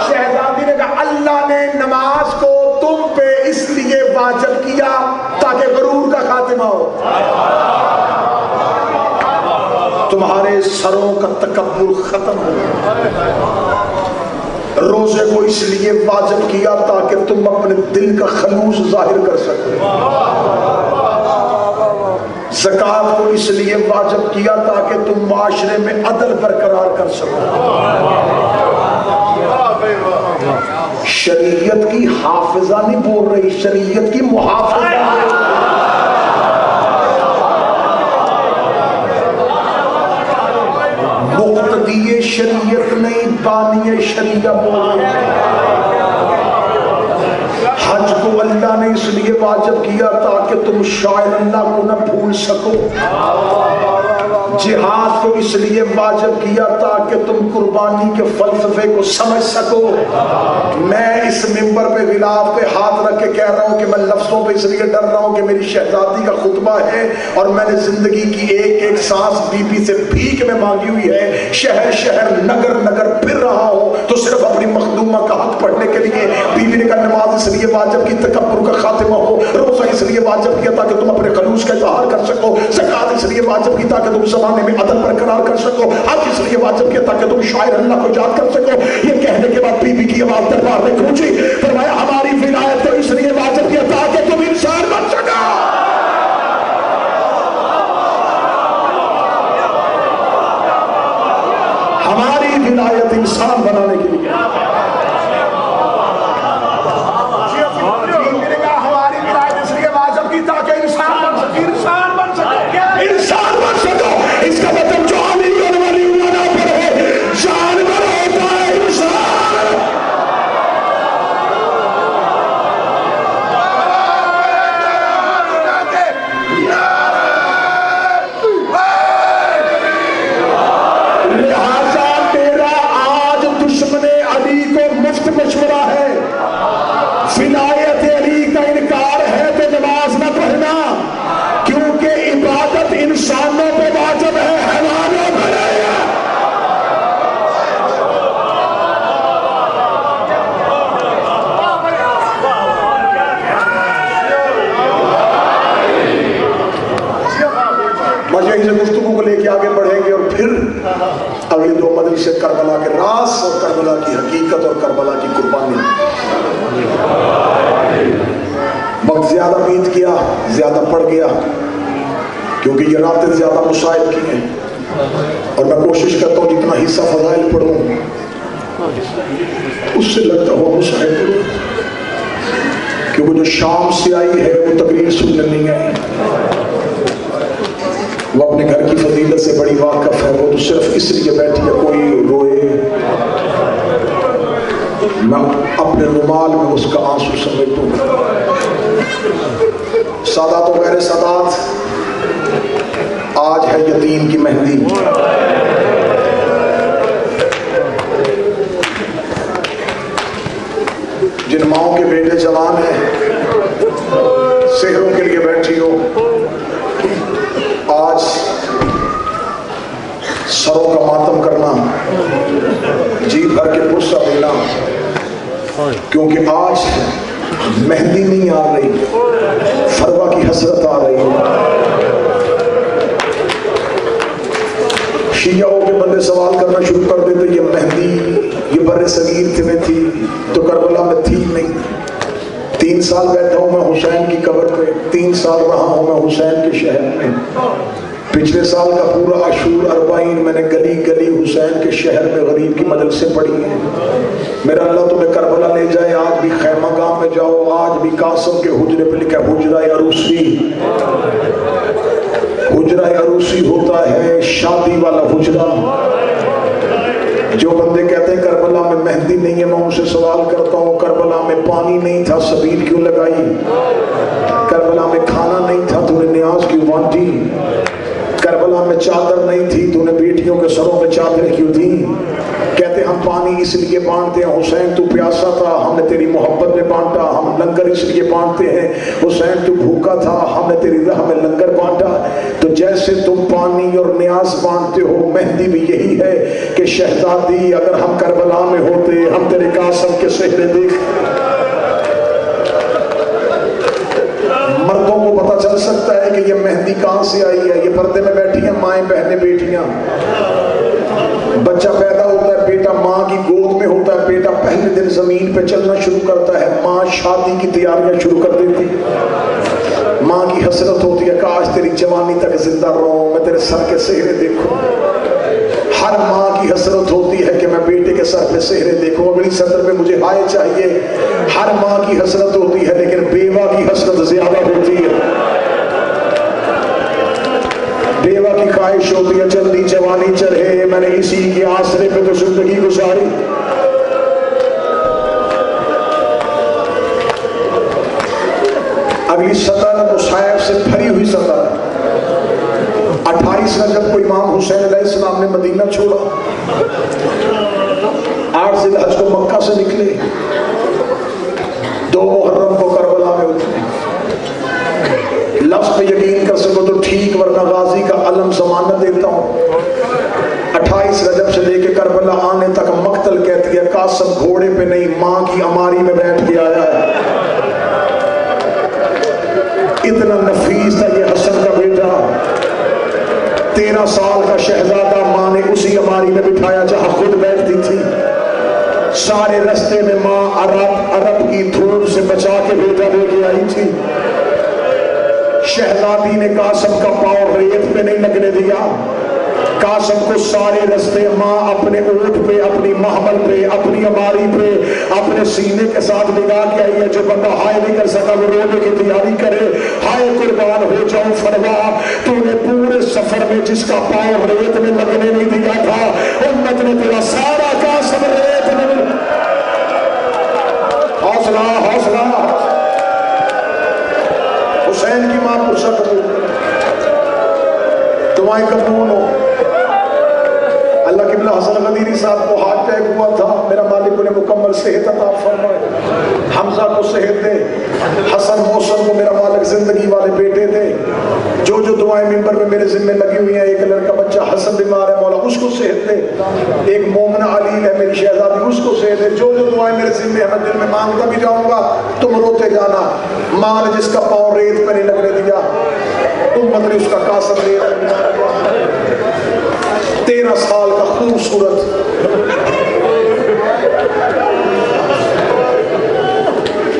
Speaker 1: شہزادی نے کہا اللہ نے نماز کو تم پہ اس لیے واجب کیا تاکہ غرور کا خاتمہ ہو، تمہارے سروں کا تکبر ختم ہو. روزے کو اس لیے واجب کیا تاکہ تم اپنے دل کا خلوص ظاہر کر سکو. زکوٰۃ کو اس لیے واجب کیا تاکہ تم معاشرے میں عدل برقرار کر سکو. شریعت کی حافظہ نہیں بول رہی، شریعت کی محافظہ. مقتدی شریعت نہیں، بانی شریعت بول رہی. حج کو اللہ نے اس لیے واجب کیا تاکہ تم شاعر اللہ کو نہ بھول سکو. جہاد کو اس لیے واجب کیا تاکہ تم قربانی کے فلسفے کو سمجھ سکو. میں اس منبر پہ غلاف پہ ہاتھ رکھ کے کہہ رہا ہوں کہ میں لفظوں پہ اس لیے ڈر رہا ہوں کہ میری شہزادی کا خطبہ ہے اور میں نے زندگی کی ایک ایک سانس بی بی سے بھیک میں مانگی ہوئی ہے. شہر شہر نگر نگر پھر رہا ہوں تو صرف اپنی مخدومہ کا حق پڑھنے کے لیے. بی بی نے کہا نماز اس لیے واجب کی تکبر کا خاتمہ ہو، روزہ اس لیے واجب کیا تاکہ تم اپنے خلوص کا اظہار کر سکو، زکوٰۃ اس لیے واجب کی تاکہ تم زمانے میں عدل برقرار کر سکو، حج اس لیے واجب کیا تاکہ تم شاعر اللہ کو یاد کر سکو. یہ کہنے کے بعد بی بی کی آواز دربار میں گونجی، فرمایا ہماری ولایت کو اس لیے واجب کیا تاکہ تم انسان بن سکو. ہماری ولایت انسان بنانے کے لیے. اس کا مطلب جو علی اور ولی اللہ پر ہے جانور ہوتا ہے انسان. لہذا میرا آج دشمن علی کو مفت مشورہ ہے، ولایت علی کا انکار ہے تو نماز نہ پڑھنا، کیونکہ عبادت انسانوں پہ واجب ہے، حیوانوں پہ نہیں ہے. مجھے اس گفتگو کو لے کے آگے بڑھیں گے اور پھر اگلی 2 مجلس سے کربلا کے راز اور کربلا کی حقیقت اور کربلا کی قربانی. وقت زیادہ بیت گیا، زیادہ پڑ گیا. کیونکہ یہ راتیں زیادہ مشاہد کی ہیں، اور میں کوشش کرتا ہوں جتنا حصہ فضائل پڑھوں اس سے لگتا ہوا مشاہد پڑھوں، کیونکہ جو شام سے آئی ہے وہ تقریر سننے نہیں آئی، وہ اپنے گھر کی فضیلت سے بڑی واقف ہے، وہ تو صرف اس لیے بیٹھی ہے کوئی روئے میں اپنے رومال میں اس کا آنسو سمیٹوں۔ سادات و غیر سادات، آج ہے یتیم کی مہندی، جن ماؤں کے بیٹے جوان ہیں سحروں کے لیے بیٹھی ہو، آج سروں کا ماتم کرنا، جی بھر کے پرسہ دینا، کیونکہ آج مہندی نہیں آ رہی، فروا کی حسرت آ رہی ہے۔ شیعوں کے بندے سوال کرنا شروع کر دیتے، یہ مہندی یہ بر صغیر میں تھی تو کربلا میں تھی نہیں۔ 3 سال بیٹھا ہوں میں حسین کی قبر پہ، 3 سال رہا ہوں میں حسین کے شہر میں، پچھلے سال کا پورا عاشور 40 میں نے گلی گلی حسین کے شہر میں غریب کی مجلسیں پڑھی ہیں۔ میرا اللہ تمہیں کربلا لے جائے، آج بھی خیمہ گاہ میں جاؤ، آج بھی قاسم کے حجرے پہ لکھا حجرہ عروسی، حجرہ عروسی ہوتا ہے شادی والا حجرہ۔ جو بندے کہتے ہیں کربلا میں مہندی نہیں ہے، میں ان سے سوال کرتا ہوں کربلا میں پانی نہیں تھا سبیل کیوں لگائی؟ کربلا میں کھانا نہیں تھا تو نے نیاز کیوں بانٹی؟ کربلا میں چادر نہیں تھی تو نے بیٹیوں کے سروں پہ چادریں کیوں دی؟ کہتے ہم پانی اس لیے بانٹتے ہیں، حسین تو پیاسا تھا ہم نے تیری محبت میں بانٹا، ہم لنگر اس لیے بانٹتے ہیں، حسین تو بھوکا تھا ہم نے تیری راہ میں لنگر بانٹا۔ تو جیسے تم پانی اور نیاز بانٹتے ہو، مہندی بھی یہی ہے کہ شہزادی اگر ہم کربلا میں ہوتے ہم تیرے قاسم کے صحرے دیکھ۔ مردوں کو پتہ چل سکتا ہے کہ یہ مہندی کہاں سے آئی ہے، یہ پردے میں بیٹھی ہیں مائیں بہنیں بیٹیاں، بچہ پیدا ہوتا ہے بیٹا ماں کی گود میں ہوتا ہے، بیٹا پہلے دن زمین پہ چلنا شروع کرتا ہے، ماں شادی کی تیاریاں شروع کر دیتی، ماں کی حسرت ہوتی ہے کاش تیری جوانی تک زندہ رہوں، میں تیرے سر کے سہرے دیکھوں۔ ہر ماں کی حسرت ہوتی ہے کہ میں بیٹے کے سر پہ سہرے دیکھوں، اگلی صدر میں مجھے ہائے چاہیے۔ ہر ماں کی حسرت ہوتی ہے لیکن بیوہ کی حسرت زیادہ ہوتی ہے۔ بیوہ کی خواہش ہوتی ہے جلدی جوانی چڑھے، میں نے اسی کے آسرے پہ تو زندگی گزاری۔ اگلی سطر مصحف سے بھری ہوئی سطر، 28 رجب کو امام حسین علیہ السلام نے مدینہ چھوڑا، 8 ذی الحج کو مکہ سے نکلے، 2 محرم کو کربلا میں اترے۔ لفظ پہ یقین کر سکو تو ٹھیک، ورنہ غازی کا علم ضمانت دیتا ہوں۔ 28 رجب سے لے کے کربلا آنے تک مقتل کہتی ہے قاسم گھوڑے پہ نہیں ماں کی اماری میں بیٹھ کے آیا ہے۔ اتنا نفیس تھا یہ حسن کا بیٹا، 13 سال کا شہزادہ ماں نے اسی اماری میں بٹھایا جہاں خود بیٹھتی تھی۔ سارے رستے میں ماں عرب کی دھوپ سے بچا کے بیٹا لے کے آئی تھی۔ شہزادی نے قاسم کا پاؤں ریت پہ نہیں لگنے دیا، قاسم کو سارے رستے ماں اپنے اونٹ پہ، اپنی محمل پہ، اپنی اماری پہ، اپنے سینے کے ساتھ لگا کے آئی ہے۔ جو بندہ ہائے نہیں کر سکا وہ رونے کی تیاری کرے، ہائے قربان ہو جاؤں فرما، تو نے پورے سفر میں جس کا پاؤں ریت میں لگنے نہیں دیا تھا، امت نے تیرا سارا قاسم ریت میں۔ حوصلہ حوصلہ، حسین کی ماں پرسہ قبول، دعائیں قبول ہو۔ اللہ قبلہ حسن غدیری صاحب کو ہارٹ اٹیک ہوا تھا، میرا مالک انہیں مکمل صحت عطا فرمائے، حمزہ کو صحت دے، حسن محسن کو میرا مالک زندگی والے بیٹے دے۔ جو جو دعائیں ممبر میں میرے ذمہ لگی ہوئی ہیں، ایک لڑکا بچہ حسن بیمار ہے مولا اس کو صحت دے، ایک مومن علی ہے میری شہزادی اس کو صحت دے۔ جو جو دعائیں میرے ذمہ ہے میں دل میں مانگتا بھی جاؤں گا، تم روتے جانا۔ ماں نے جس کا پاؤں ریت پہ نہیں لگنے دیا، امت نے اس کا قاسم ریت پہ بنا دیا۔ 13 سال کا خوبصورت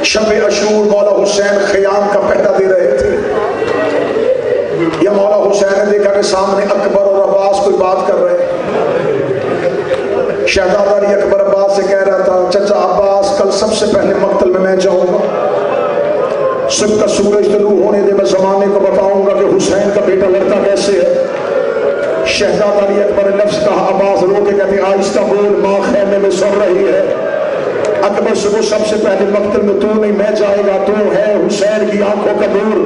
Speaker 1: شب عاشور مولا حسین خیام کا پہرا دے رہے تھے، یا مولا سامنے اکبر اور عباس کوئی بات کر رہے ہیں. شہزادہ علی اکبر عباس سے کہہ رہا تھا چچا عباس کل سب سے پہلے مقتل میں جاؤں گا. صبح کا سورج طلوع ہونے دے میں زمانے کو بتاؤں گا کہ حسین کا بیٹا لڑتا کیسے ہے. شہزادہ علی اکبر نے لفظ کہا. عباس رو کے کہتے آہستہ بول ماں خیمے میں سن رہی ہے. اکبر صبح سب سے پہلے مقتل میں تو نہیں میں جائے گا. تو ہے حسین کی آنکھوں کا نور.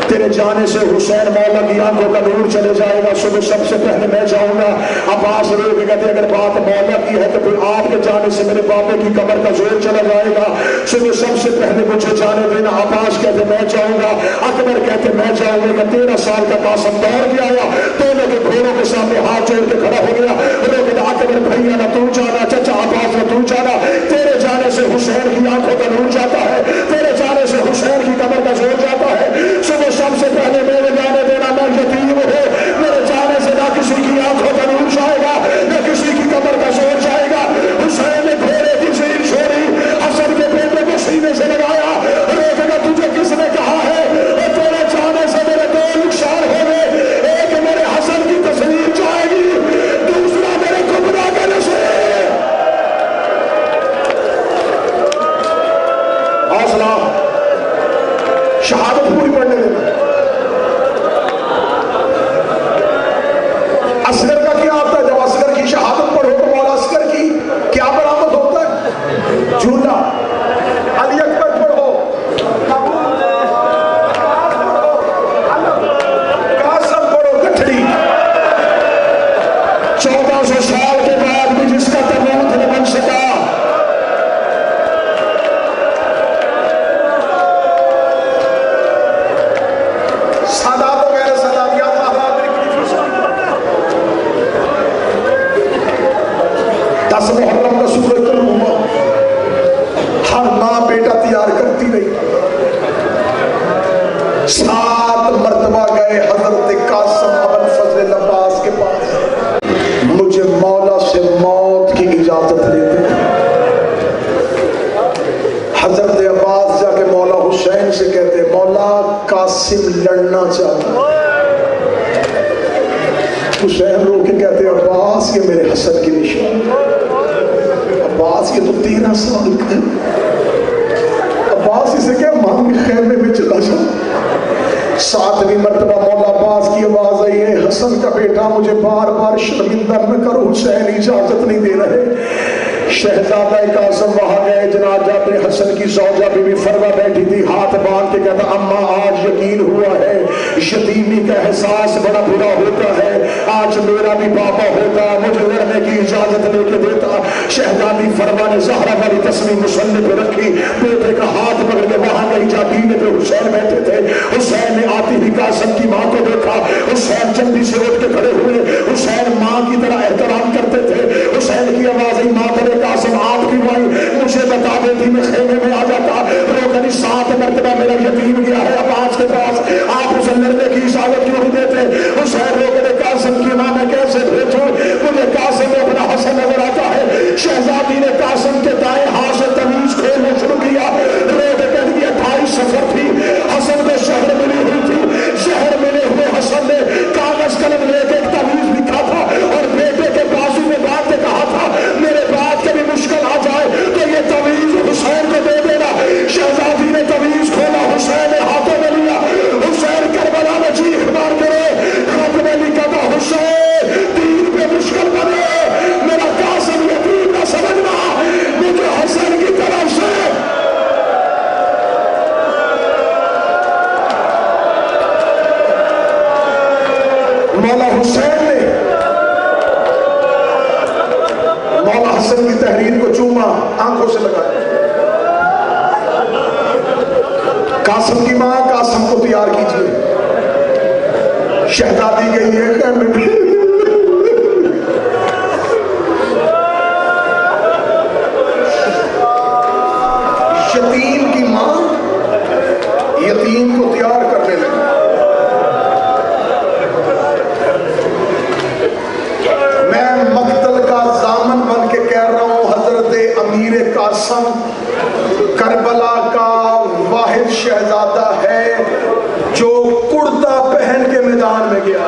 Speaker 1: تیرے جانے سے حسین مولا کی آنکھوں کا نور چلے جائے گا. صبح سب سے پہلے میں جاؤں گا. عباس رو کے کہتے اگر بات مولا کی ہے تو پھر آپ کے جانے سے میرے باپے کی کمر کا زور چلا جائے گا. صبح سب سے پہلے مجھے جانے دینا. عباس کہتے میں جاؤں گا. اکبر کہتے میں جاؤں گا. 13 سال کا قاسم دوڑ کے آیا. دونوں کے گھوڑوں کے سامنے ہاتھ جوڑ کے کھڑا ہو گیا. اکبر بھیا نہ تو جانا چچا عباس نہ تو جانا. تیرے جانے سے حسین کی آنکھوں کا نور جاتا ہے. تیرے جانے سے حسین کی کمر کا زور جاتا ہے. صبح سب سے پہلے میرے جانے دینا. میں یتیم ہوں. میرے جانے سے نہ کسی کی آنکھوں کا نور جائے گا نہ کسی کی کمر کا زور جائے گا. حسین نے گھوڑے کی زیر چھوڑی. حسن کے بیٹے کو سینے سے لگایا. روکنا تجھے کس نے کہا ہے. تیرے جانے سے میرے دو نقصان ہو گئے. ایک میرے حسن کی تصویر جائے گی. دوسرا میرے کبرا کے نشے. حوصلہ شہادت پوری پڑھنے دینا. اصغر کا کیا آتا ہے. جب اصغر کی شہادت پڑھو تو مولا اصغر کی کیا برآمد ہوتا ہے. جھولا. علی اکبر پڑھو. قاسم پڑھو. گٹھڑی. 1400 سال کے بعد بھی جس کا تبوت نہیں بن سکا. سادات وغیرہ ساداتیات محرم کا سورج طلوع ہوا. ہر ماں بیٹا تیار کرتی رہی. 7 مرتبہ گئے حضرت قاسم ابن فضل عباس کے پاس. مجھے مولا سے موت کی اجازت دیتے. حضرت عباس جا کے مولا حسین سے کہتے مولا قاسم لڑنا چاہتا. حسین رو کے کہتے عباس یہ میرے حسن کی نشان. عباس یہ تو 13 سال کا ہے. عباس اسے کیا مانگ خیمے میں چلا جا. 7ویں مرتبہ مولا عباس کی آواز آئی ہے حسن کا بیٹا مجھے بار بار شرمندہ نہ کرو. حسین اجازت نہیں دے رہے. شہزادہ قاسم وہاں گئے. جنازہ اپنے حسن کی زوجہ بی بی فروا بیٹھی تھی. ہاتھ باندھ کے کہتا اماں آج یقین ہوا ہے یتیمی کا احساس بڑا برا ہوتا ہے. آج میرا بھی پاپا ہوتا مجھے لڑنے کی اجازت لے کے دیتا. شہزادی فروا نے زہرا والی تصویر مصلی پہ رکھی. بیٹے کا ہاتھ پکڑ کے وہاں گئی. جاگینے پہ حسین بیٹھے تھے. حسین نے آتی ہی قاسم کی ماں کو دیکھا. حسین جلدی سے اٹھ کے کھڑے ہوئے. حسین ماں کی طرح احترام کرتے تھے. حسین کی آواز آئی ماں کرے قاسم آپ کی مائی مجھے بتا دیتی میں خیمے میں آ جاتا. روکنی 7 مرتبہ میرا یتیم گیا ہے عباس کے پاس. آپ اسے لڑنے کی اجازت کیوں نہیں دیتے. حسین روکنے قاسم کی ماں میں کیسے بھیجوں. مجھے قاسم میں اپنا حسن نظر آتا ہے. شہزادی نے قاسم کے دائیں ہاتھ سے تمیز کھولنا شروع کیا. روک کہہ دیا 28 سفر تھی. حسن کو شہر ملی ہوئی تھی. شہر ملے ہوئے حسن نے کاغذ قلم لے کے ایک تمیز لکھا تھا اور بیٹے کے بازو میں بات کے کہا تھا میرے بات کے بھی مشکل آ جائے تو یہ تمیز حسین کو دے دینا. شہزادی نے تمیز کھولا. حسین نے ہاتھوں میں لیا. حسین کربلا میں چیخ مار کرے خط میں لکھا تھا حسین دین پہ مشکل بنے. میرا قاسم یتیم نہ سمجھنا مجھے حسن کی طرف سے مولا حسین نے مولا حسن کی تحریر کو چوما آنکھوں سے لگایا. قاسم کی ماں قاسم کو تیار کیجئے. شہزادی گئی ہے خیمے میں. یتیم کی ماں یتیم کو تیار کرنے لگی. میں مقتل کا ضامن بن کے کہہ رہا ہوں حضرت امیر قاسم کربلا کا واحد شہزادہ ہے جو کرتا پہن کے میدان میں گیا.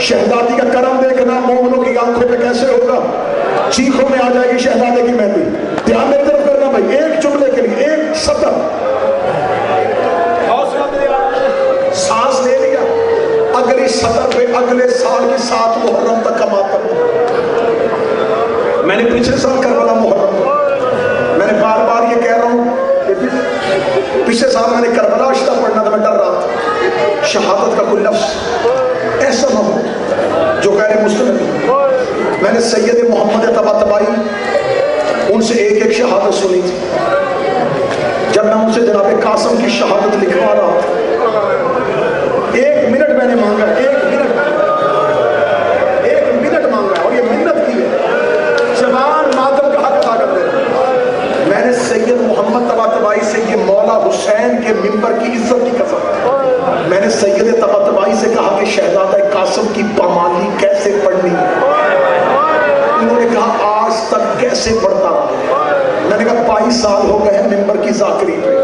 Speaker 1: شہزادی کا کرم دیکھنا مومنوں کی آنکھوں پہ کیسے ہوگا؟ چیخوں میں آ جائے گی شہزادے کی مہندی. دھیان میری طرف کرنا بھائی، ایک جملے کے لیے ایک سطر سانس لے لیا، اگلی سطر پہ اگلے سال کی 7 محرم تک کا ماتم. میں نے پچھلے سال کربلا محرم، میں نے بار بار یہ کہہ رہا ہوں، پچھلے سال میں نے کربلا اشتا پڑھنا تھا، میں ڈر رہا تھا شہادت کا کوئی لفظ ایسا نہ ہو جو غیر مسلم ہے. میں نے سید محمد طباطبائی ان سے ایک ایک شہادت سنی تھی. جب میں ان سے جناب قاسم کی شہادت لکھوا رہا تھا، 1 منٹ میں نے مانگا، 1 منٹ مانگا، اور یہ منت کی ہے، زبان ماتم کا حق ادا کر دے. میں نے سید محمد طباطبائی سے یہ مولا حسین کے منبر کی عزت کی قسم، میں نے سید طباطبائی سے کہا کہ شہزادہ قاسم کی پامالی کیسے پڑھنی ہے. انہوں نے کہا آج تک کیسے پڑھتا. میں نے کہا 22 سال ہو گئے ہیں ممبر کی ذاکری پہ،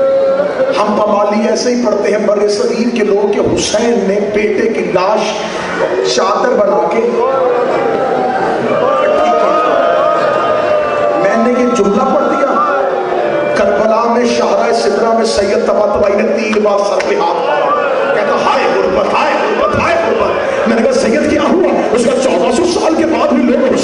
Speaker 1: ہم پامالی ایسے ہی پڑھتے ہیں بر صغیر کے لوگ کہ حسین نے بیٹے کی لاش چادر بنا کے. میں نے یہ جملہ پڑھ دیا، کربلا میں شاہراہ صدرہ میں سید طباطبائی نے 3 بار سر پہ ہاتھ مارا، کہتا ہائے غربت، ہائے غربت، ہائے غربت. میں نے کہا سید کیا ہوا؟ اس کا 1400 سال کے بعد بھی لوگ